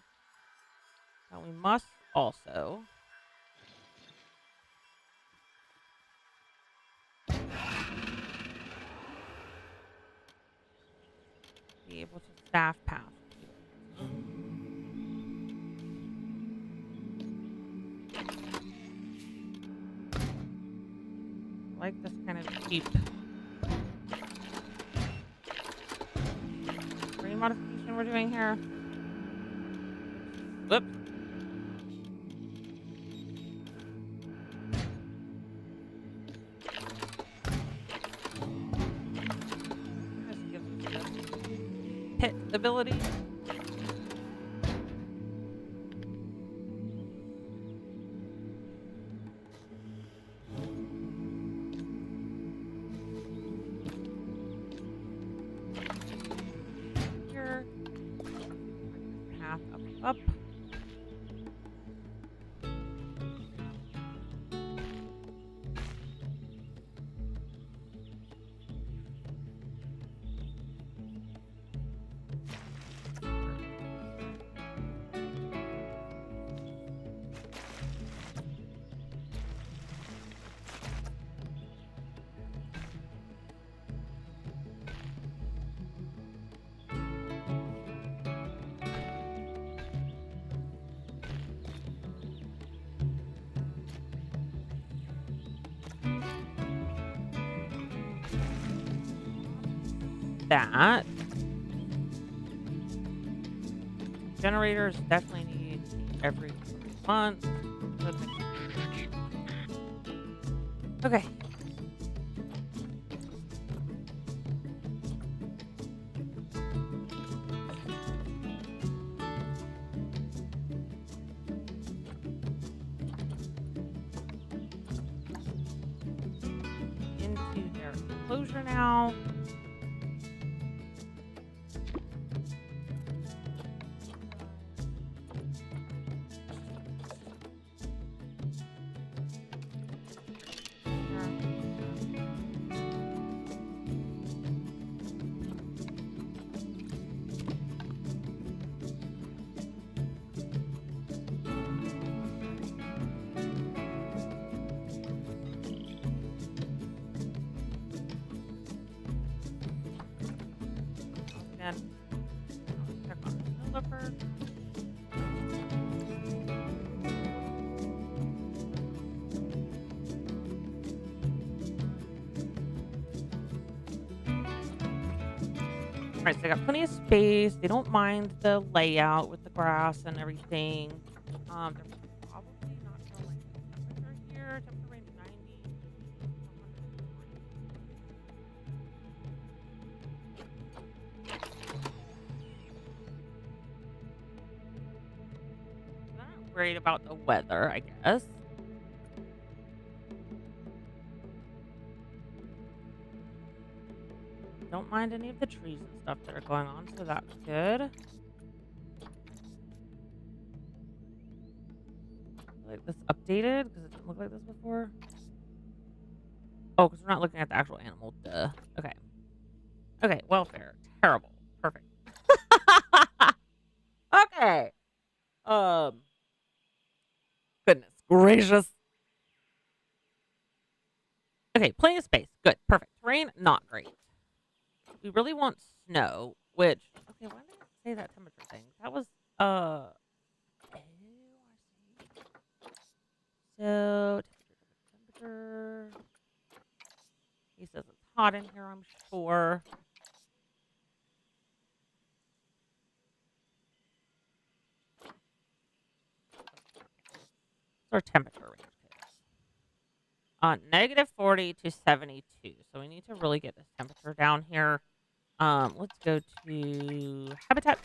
Speaker 2: that we must also be able to staff path. I like this kind of cheap green modification we're doing here. Whoop. This gives us the hit ability. Up. That generators definitely need every 3 months. Okay. Into their enclosure now. And check on the developer. Alright, so they got plenty of space. They don't mind the layout with the grass and everything. They're probably not going to great about the weather, I guess. Don't mind any of the trees and stuff that are going on, so that's good. Like this updated because it didn't look like this before. Oh, because we're not looking at the actual animal. Duh. Okay. Okay. Welfare. Terrible. Perfect. Okay. Goodness gracious. Okay. Plenty of space. Good. Perfect. Terrain. Not great. We really want snow, which okay. Why did I say that temperature thing? That was oh, I see. So temperature. He says it's hot in here, I'm sure. What's our temperature range? Negative 40 to 72. So we need to really get this temperature down here. Let's go to habitat.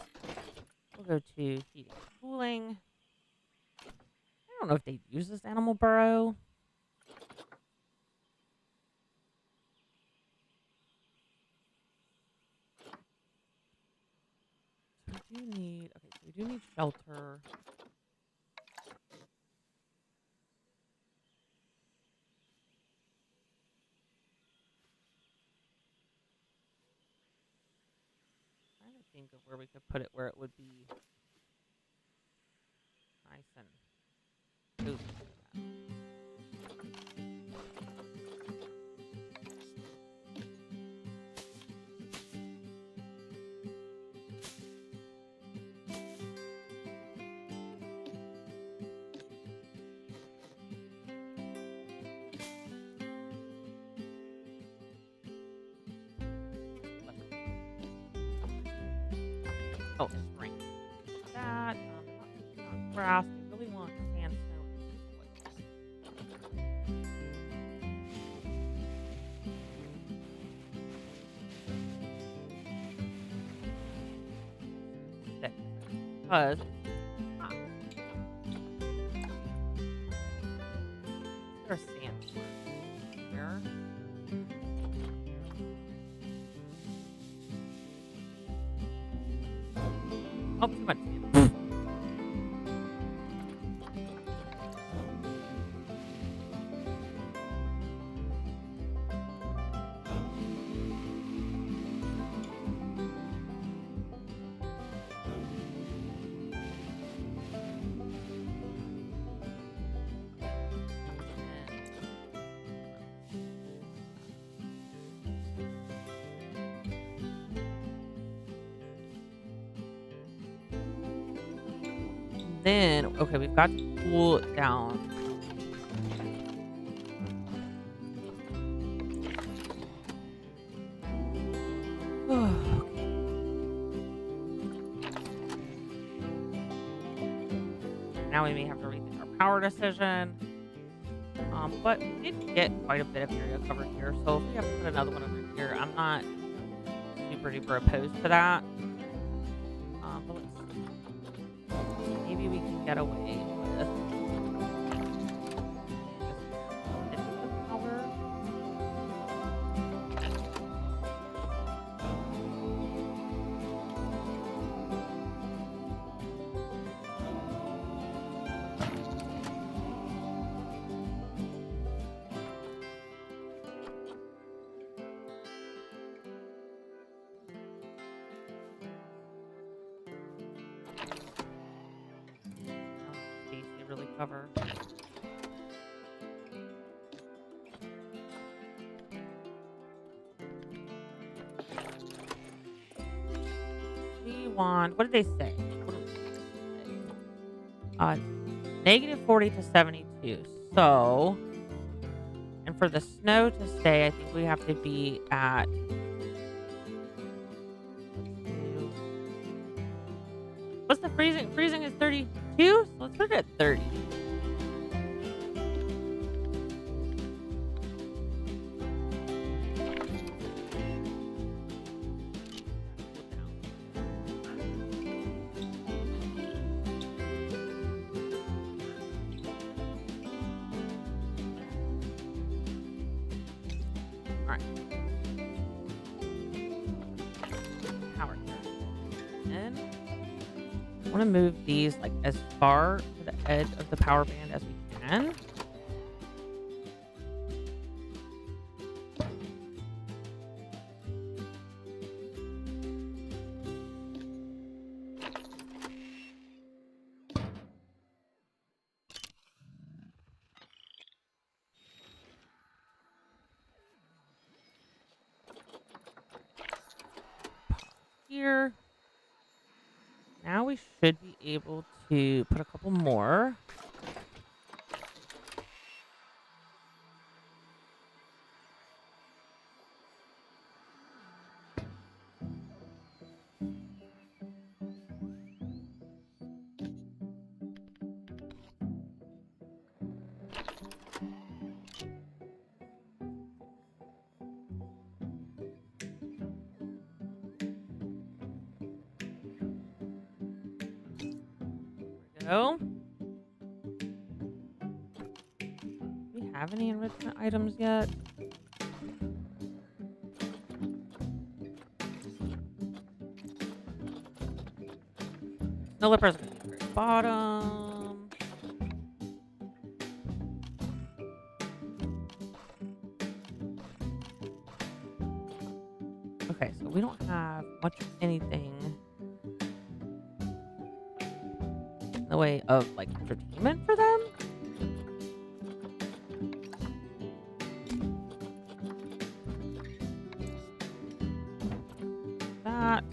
Speaker 2: We'll go to heating and cooling. I don't know if they use this animal burrow. So we do need, okay, so we do need shelter. I'm trying to think of where we could put it where it would be nice and cozy. Oh, spring. That, not grass. We really want sand, snow, and because there's sand here. Oh, too much sand. Then, okay, we've got to cool it down. Now we may have to rethink our power decision. But we did get quite a bit of area covered here, so if we have to put another one over here, I'm not super duper opposed to that. But let's see. Maybe we can get away with power. Space they really cover. We want, what did they say? Negative 40 to 72. So, and for the snow to stay, I think we have to be at, what's the freezing? Freezing is 32, so let's put it at 30. then I want to move these like as far to the edge of the power band as we can. Here. Now we should be able to put a couple more. Go. Do we have any enrichment items yet? No lippers gonna be at the very bottom. Okay, so we don't have much of anything in the way of like entertainment for them. That.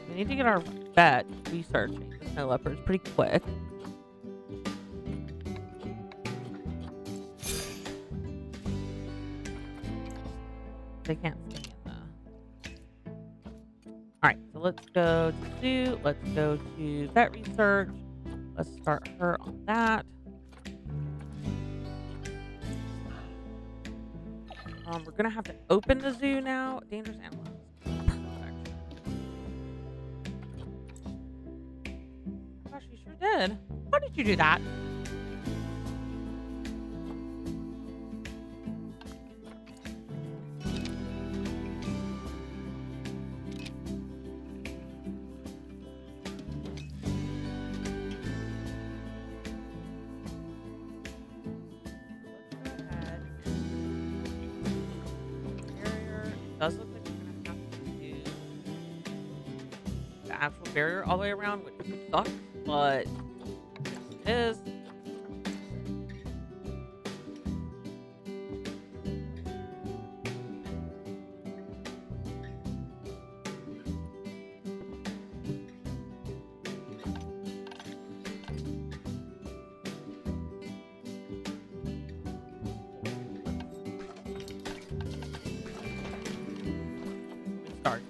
Speaker 2: We need to get our vet researching the snow leopards pretty quick. They can't stay in the... Alright, so let's go to zoo. Let's go to vet research. Let's start her on that. We're gonna have to open the zoo now. Dangerous animals. Perfect. Gosh, you sure did. How did you do that? Does look like we're gonna have to do the actual barrier all the way around, which sucks, but it is. Start.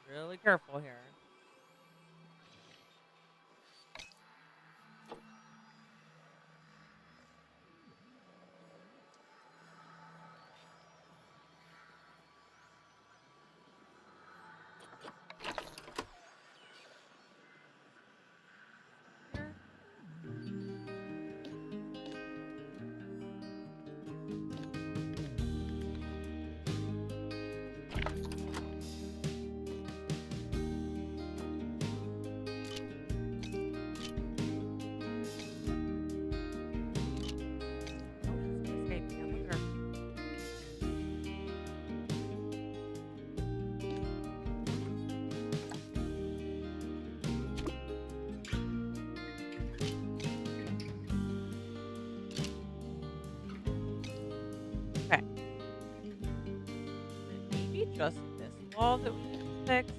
Speaker 2: Be really careful here. wall that we need to fix.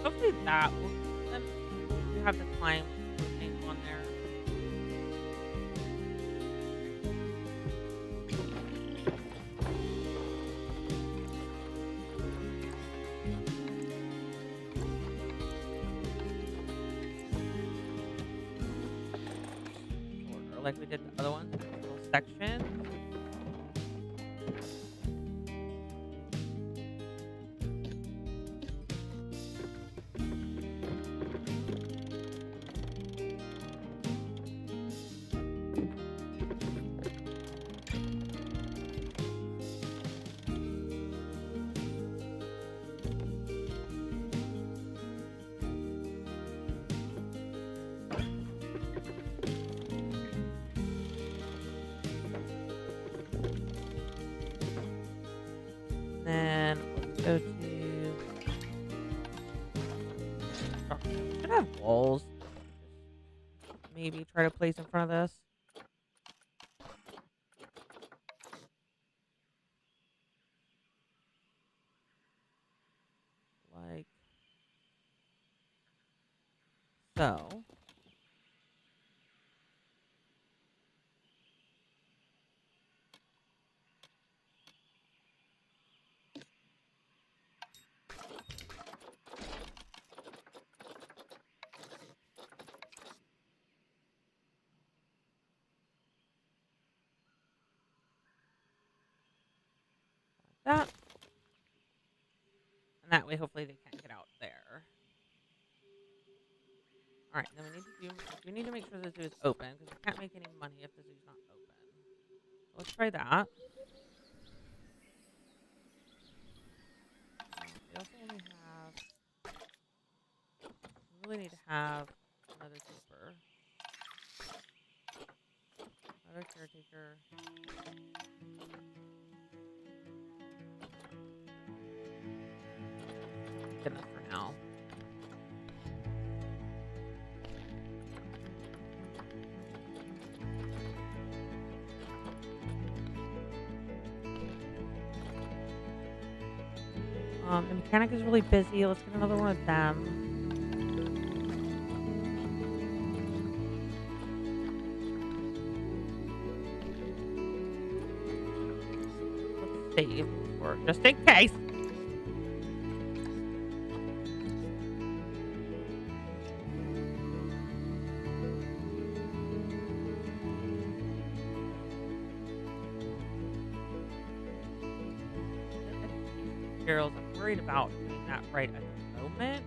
Speaker 2: Hopefully that will keep them. You have the climb thing on there. Shorter, like we did the other ones, little sections. Then let's go to should have walls. Maybe try to place in front of this. Like so. That. And that way, hopefully, they can't get out there. All right, then we need to make sure the zoo is open because we can't make any money if the zoo's not open. Let's try that. We also only have. We really need to have another keeper, another caretaker. Good enough for now. The mechanic is really busy. Let's get another one of them. Let's save for just in case. Materials. I'm worried about doing that right at the moment.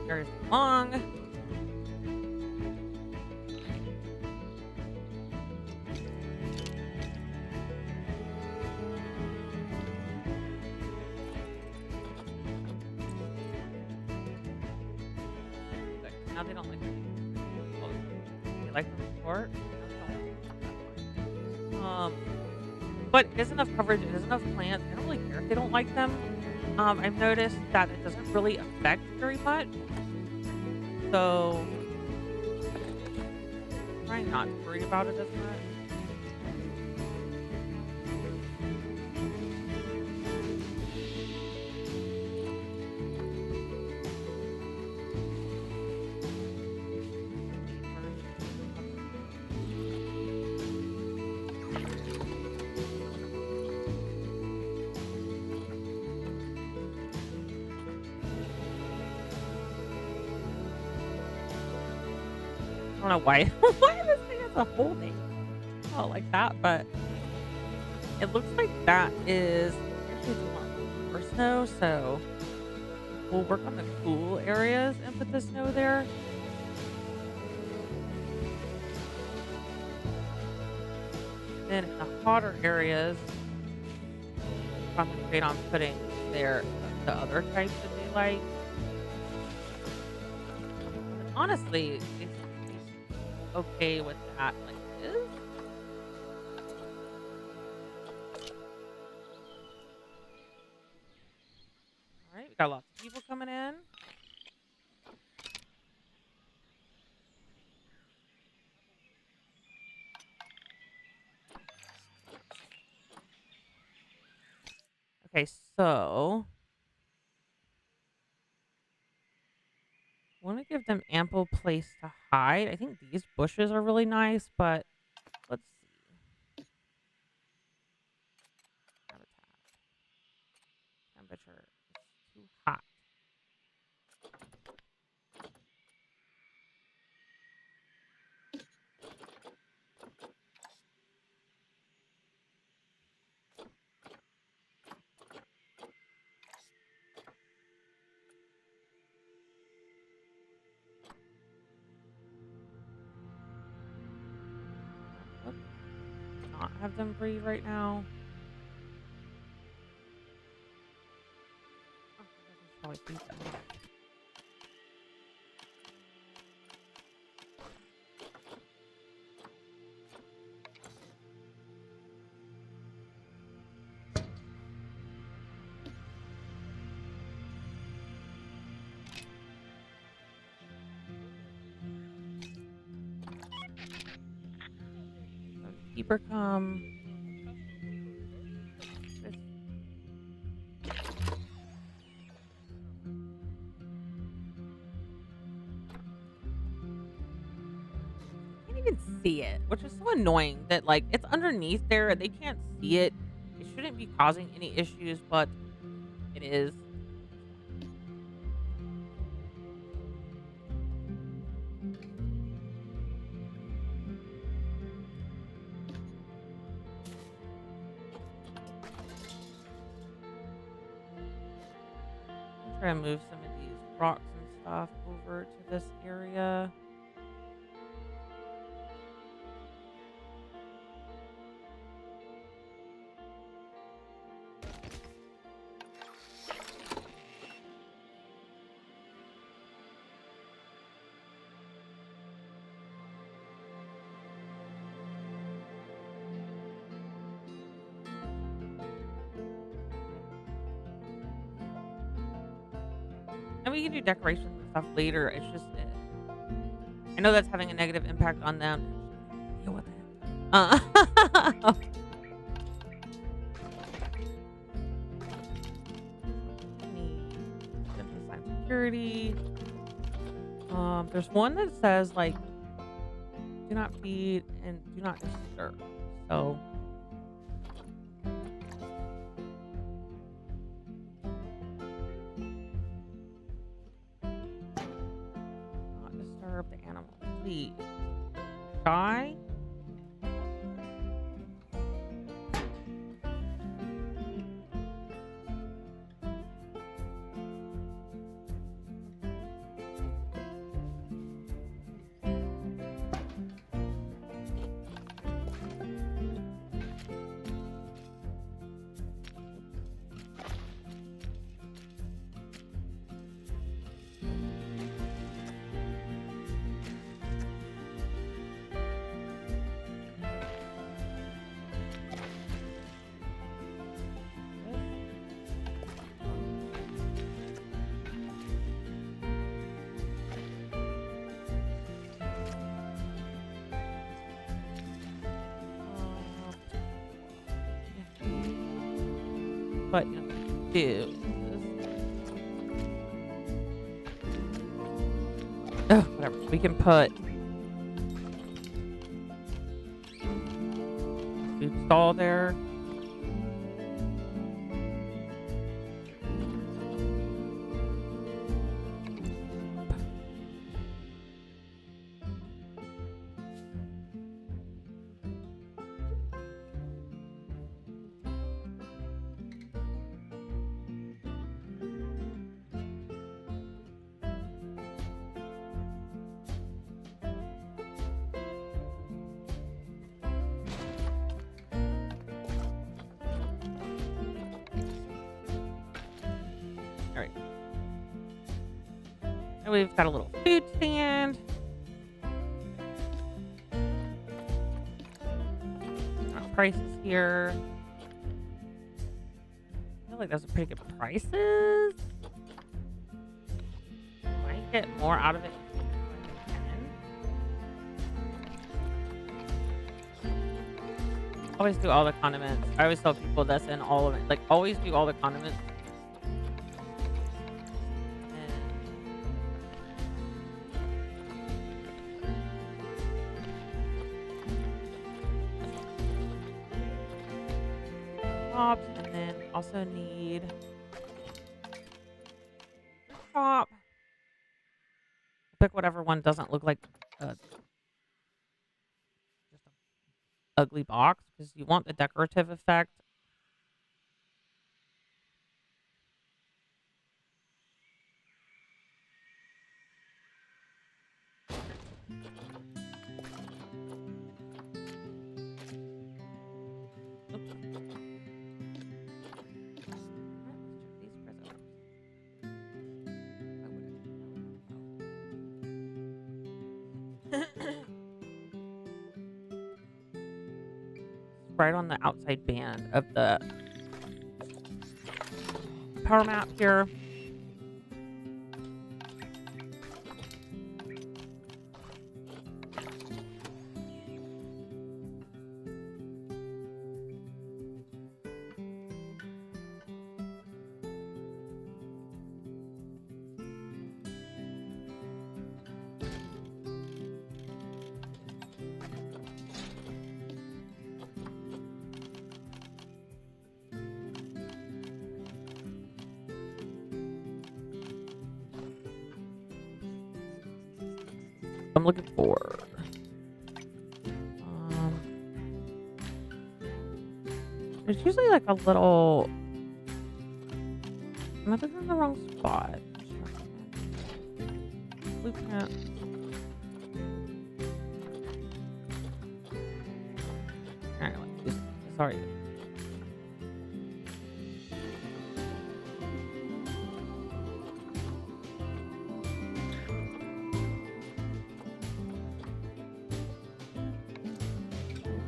Speaker 2: There's long. Now they don't like me. They like them short. But it is enough coverage. It is enough plants. I don't really care if they don't like them. I've noticed that it doesn't really affect very much. So trying not to worry about it as much. I don't know why why this thing has a whole name. Oh, like that, but it looks like that is actually it's a lot more snow, so we'll work on the cool areas and put the snow there. Then in the hotter areas, concentrate on putting their the other types that they like. And honestly, it's okay with that like this. All right, we got lots of people coming in. Okay, so want to give them ample place to hide. I think these bushes are really nice, but let's see. Habitat. Temperature. It's too hot. Let's not have them breed right now. Oh, I should probably feed them. Keeper come. This- Can't even see it, which is so annoying that like it's underneath there and they can't see it. It shouldn't be causing any issues, but it is. Try to move some of these rocks and stuff over to this area. And we can do decorations and stuff later. It's just, I know that's having a negative impact on them. Deal with it. Sign security. There's one that says like, do not feed and do not disturb. So. Not disturb the animals, please. Shy. But you know, do whatever. We can put food stall there. And we've got a little food stand. Prices here. I feel like those are pretty good prices. Might get more out of it. Always do all the condiments. I always tell people that's in all of it. Like, always do all the condiments. And then also need top. Pick whatever one doesn't look like just an ugly box, because you want the decorative effect. Right on the outside band of the power map here. I'm looking for. There's usually like a little. Am I looking in the wrong spot? Blueprint. Alright, sorry.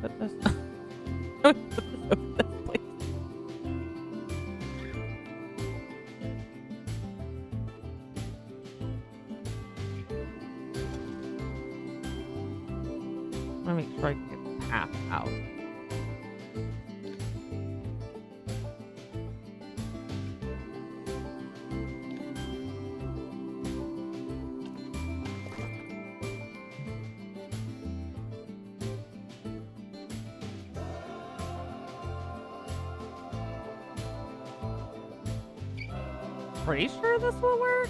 Speaker 2: Put this. Let me make sure I can get the path out. Pretty sure this will work.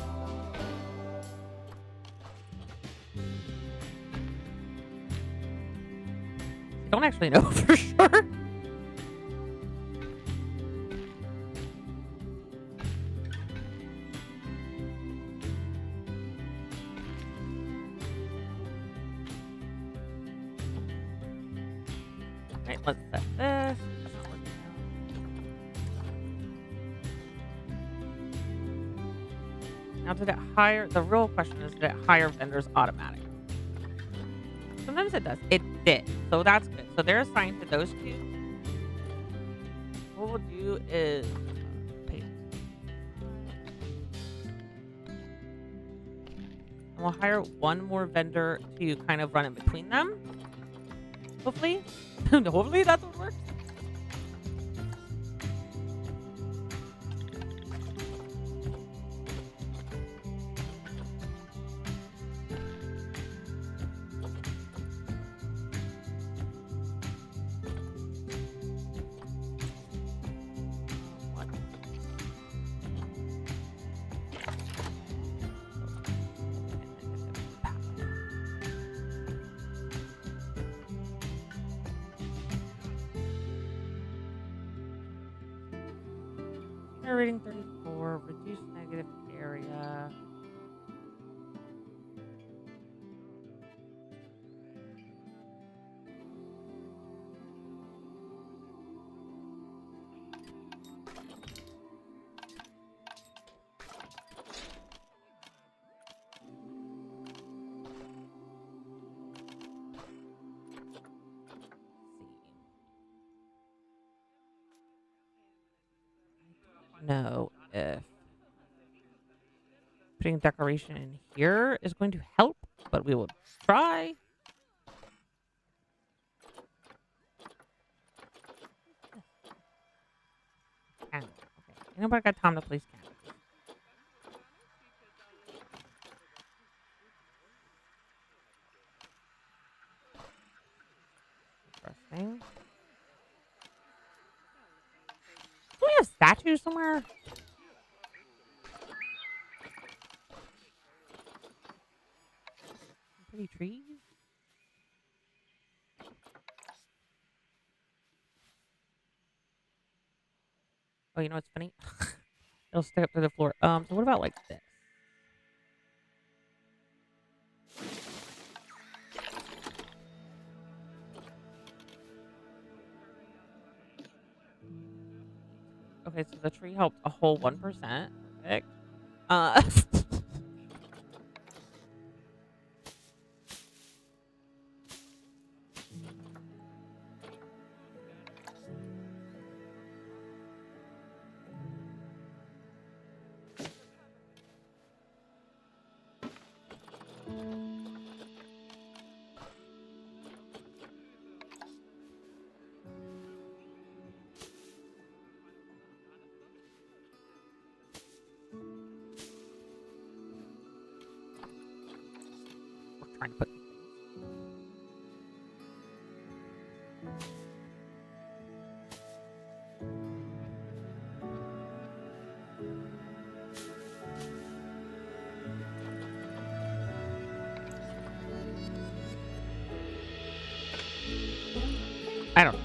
Speaker 2: Don't actually know for sure. Alright, let's set this. Now, did it hire? The real question is, did it hire vendors automatically? Sometimes it does. It did. So that's good. So they're assigned to those two. What we'll do is pay. And we'll hire one more vendor to kind of run in between them. Hopefully. Hopefully that's what works. Air rating 34. Reduce negative area. Know if putting decoration in here is going to help, but we will try. Candle. Okay. Anybody got time to place candles? Interesting. Do we have statues somewhere? Pretty trees. Oh, you know what's funny? It'll stick up to the floor. So what about like this? Okay, so the tree helped a whole 1%. Perfect. Uh, 'Trying to put these things. I don't know.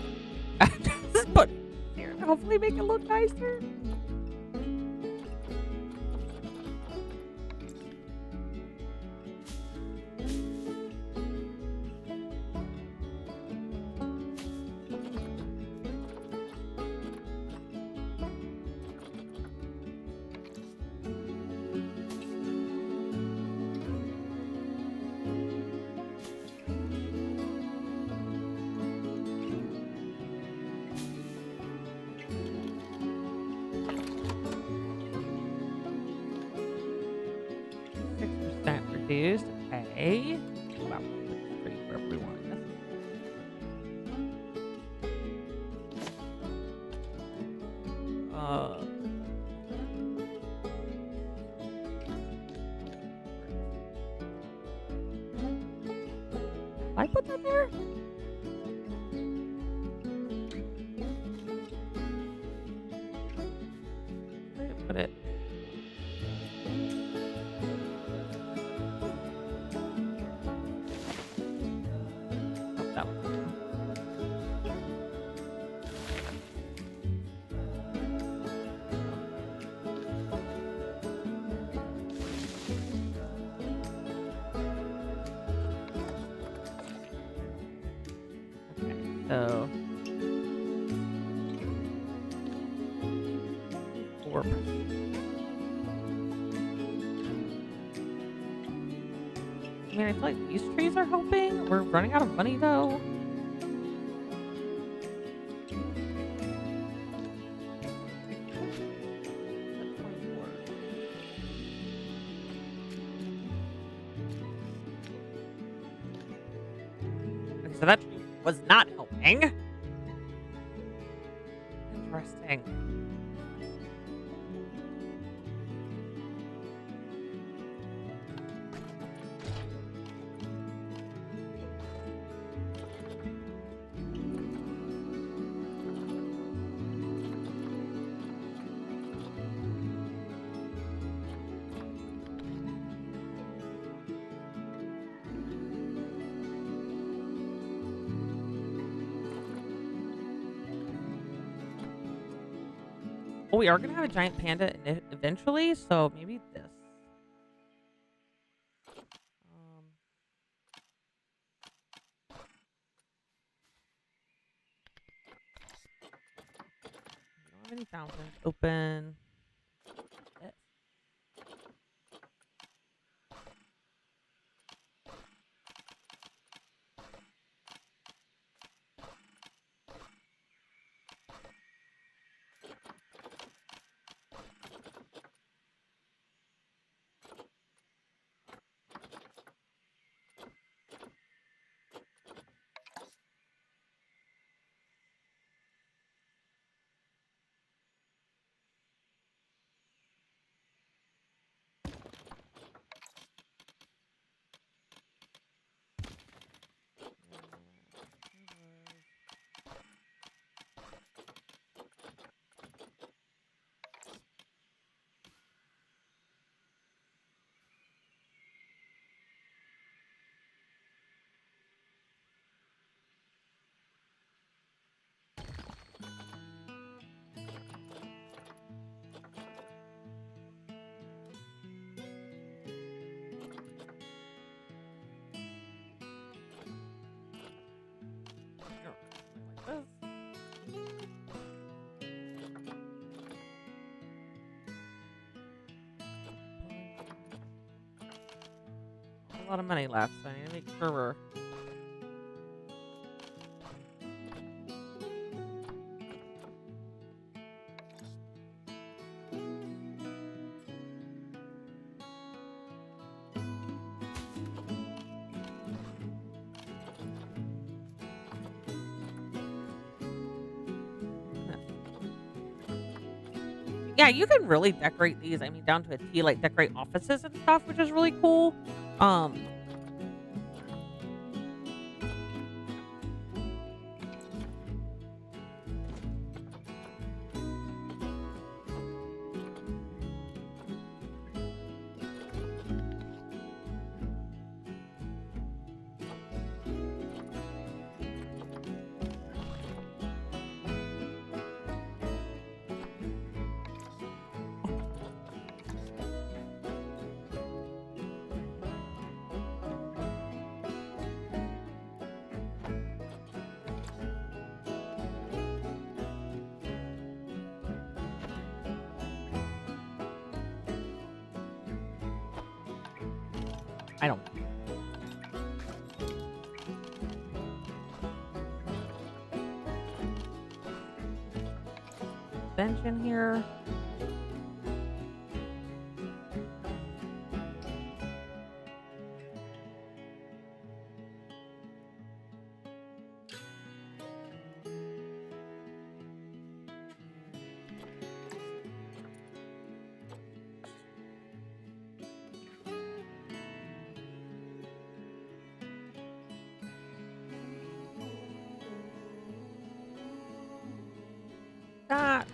Speaker 2: Just put here. Hopefully make it look nicer. Reduced. Okay. Wow. Pretty wherever we want this. I put that there? Where did I put it? So 4%. I mean, I feel like these trees are helping. We're running out of money though. Okay, so that tree was not helping. Interesting. Oh, we are gonna have a giant panda eventually, so maybe this. We don't have any fountains open. This. A lot of money left, so I need to make sure we're. Yeah, you can really decorate these. I mean, down to a T, like decorate offices and stuff, which is really cool. I don't. Bench in here. That.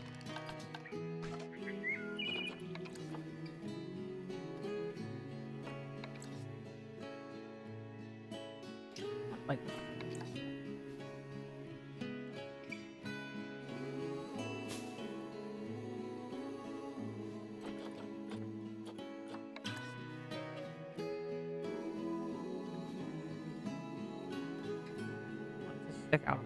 Speaker 2: Like. Just stick out.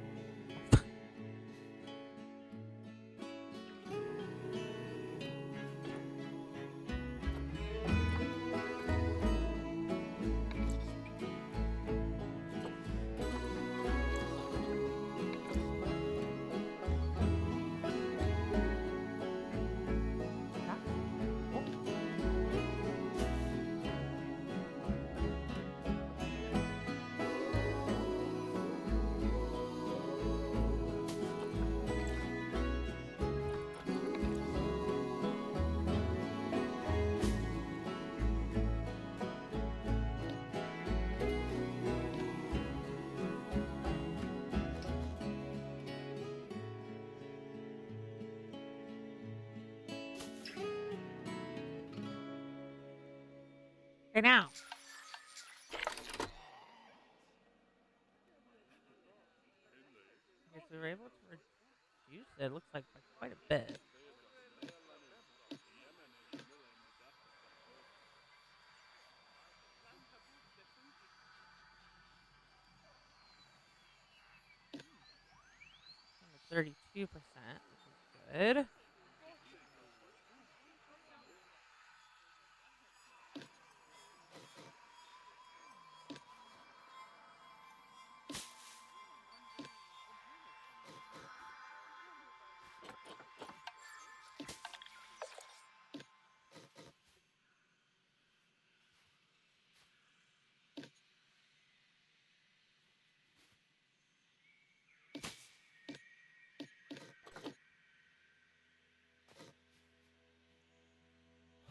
Speaker 2: Okay, now. Okay, so we were able to reduce it. Looks like by quite a bit. 32%, which is good.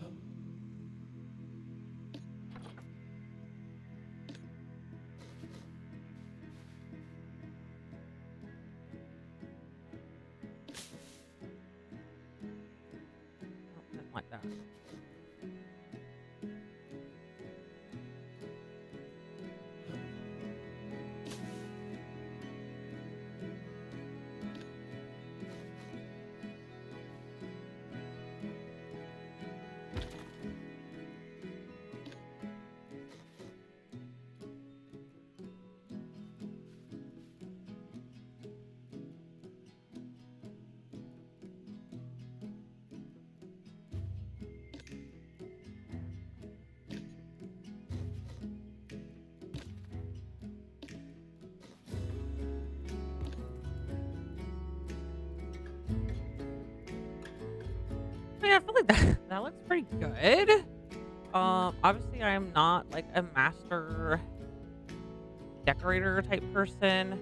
Speaker 2: Oh, didn't like that. I mean, I feel like that looks pretty good. Obviously I am not like a master decorator type person.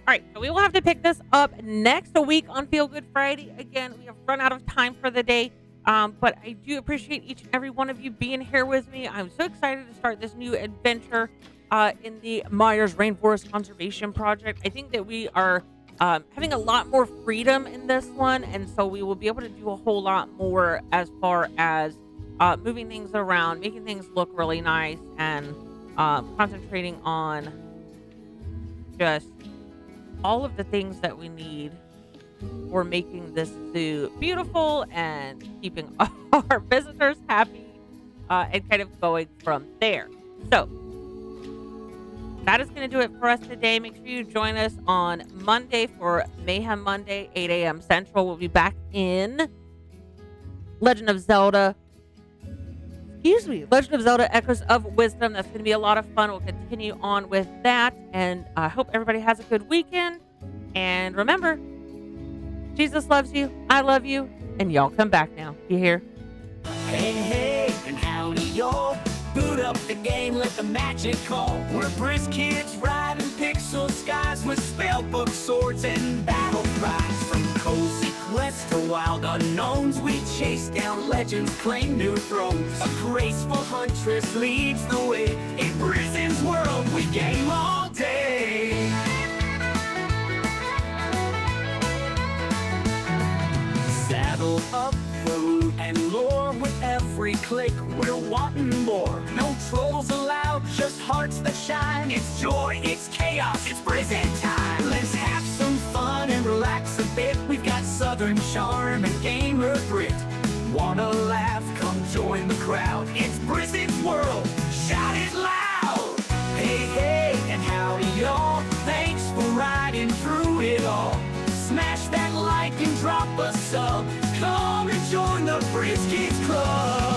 Speaker 2: All right, so we will have to pick this up next week on Feel Good Friday. Again, we have run out of time for the day, but I do appreciate each and every one of you being here with me. I'm so excited to start this new adventure in the Myers Rainforest Conservation Project. I think that we are having a lot more freedom in this one, and so we will be able to do a whole lot more as far as moving things around, making things look really nice, and concentrating on just all of the things that we need for making this zoo beautiful and keeping our visitors happy, and kind of going from there. So that is going to do it for us today. Make sure you join us on Monday for Mayhem Monday, 8 a.m. Central. We'll be back in Legend of Zelda Echoes of Wisdom. That's going to be a lot of fun. We'll continue on with that, and I hope everybody has a good weekend. And remember, Jesus loves you, I love you, and y'all come back now. You hear?
Speaker 1: Hey, hey, and howdy, y'all. Boot up the game, let the magic call. We're brisk kids riding pixel skies with spellbook swords and battle cries. From cozy quests to wild unknowns, we chase down legends, claim new thrones. A graceful huntress leads the way. In Brizzyne's world, we game all day. Saddle up food and lore with every click. We're wanting more. No trolls allowed, just hearts that shine. It's joy, it's chaos, it's Brizzyne time. Let's have some fun and relax a bit. We've got southern charm and gamer grit. Wanna laugh? Come join the crowd. It's Brizzyne's world. Shout it loud. Hey, hey, and howdy, y'all. Thanks for riding through it all. Smash that like and drop a sub. Come and join the Briz Kids Club.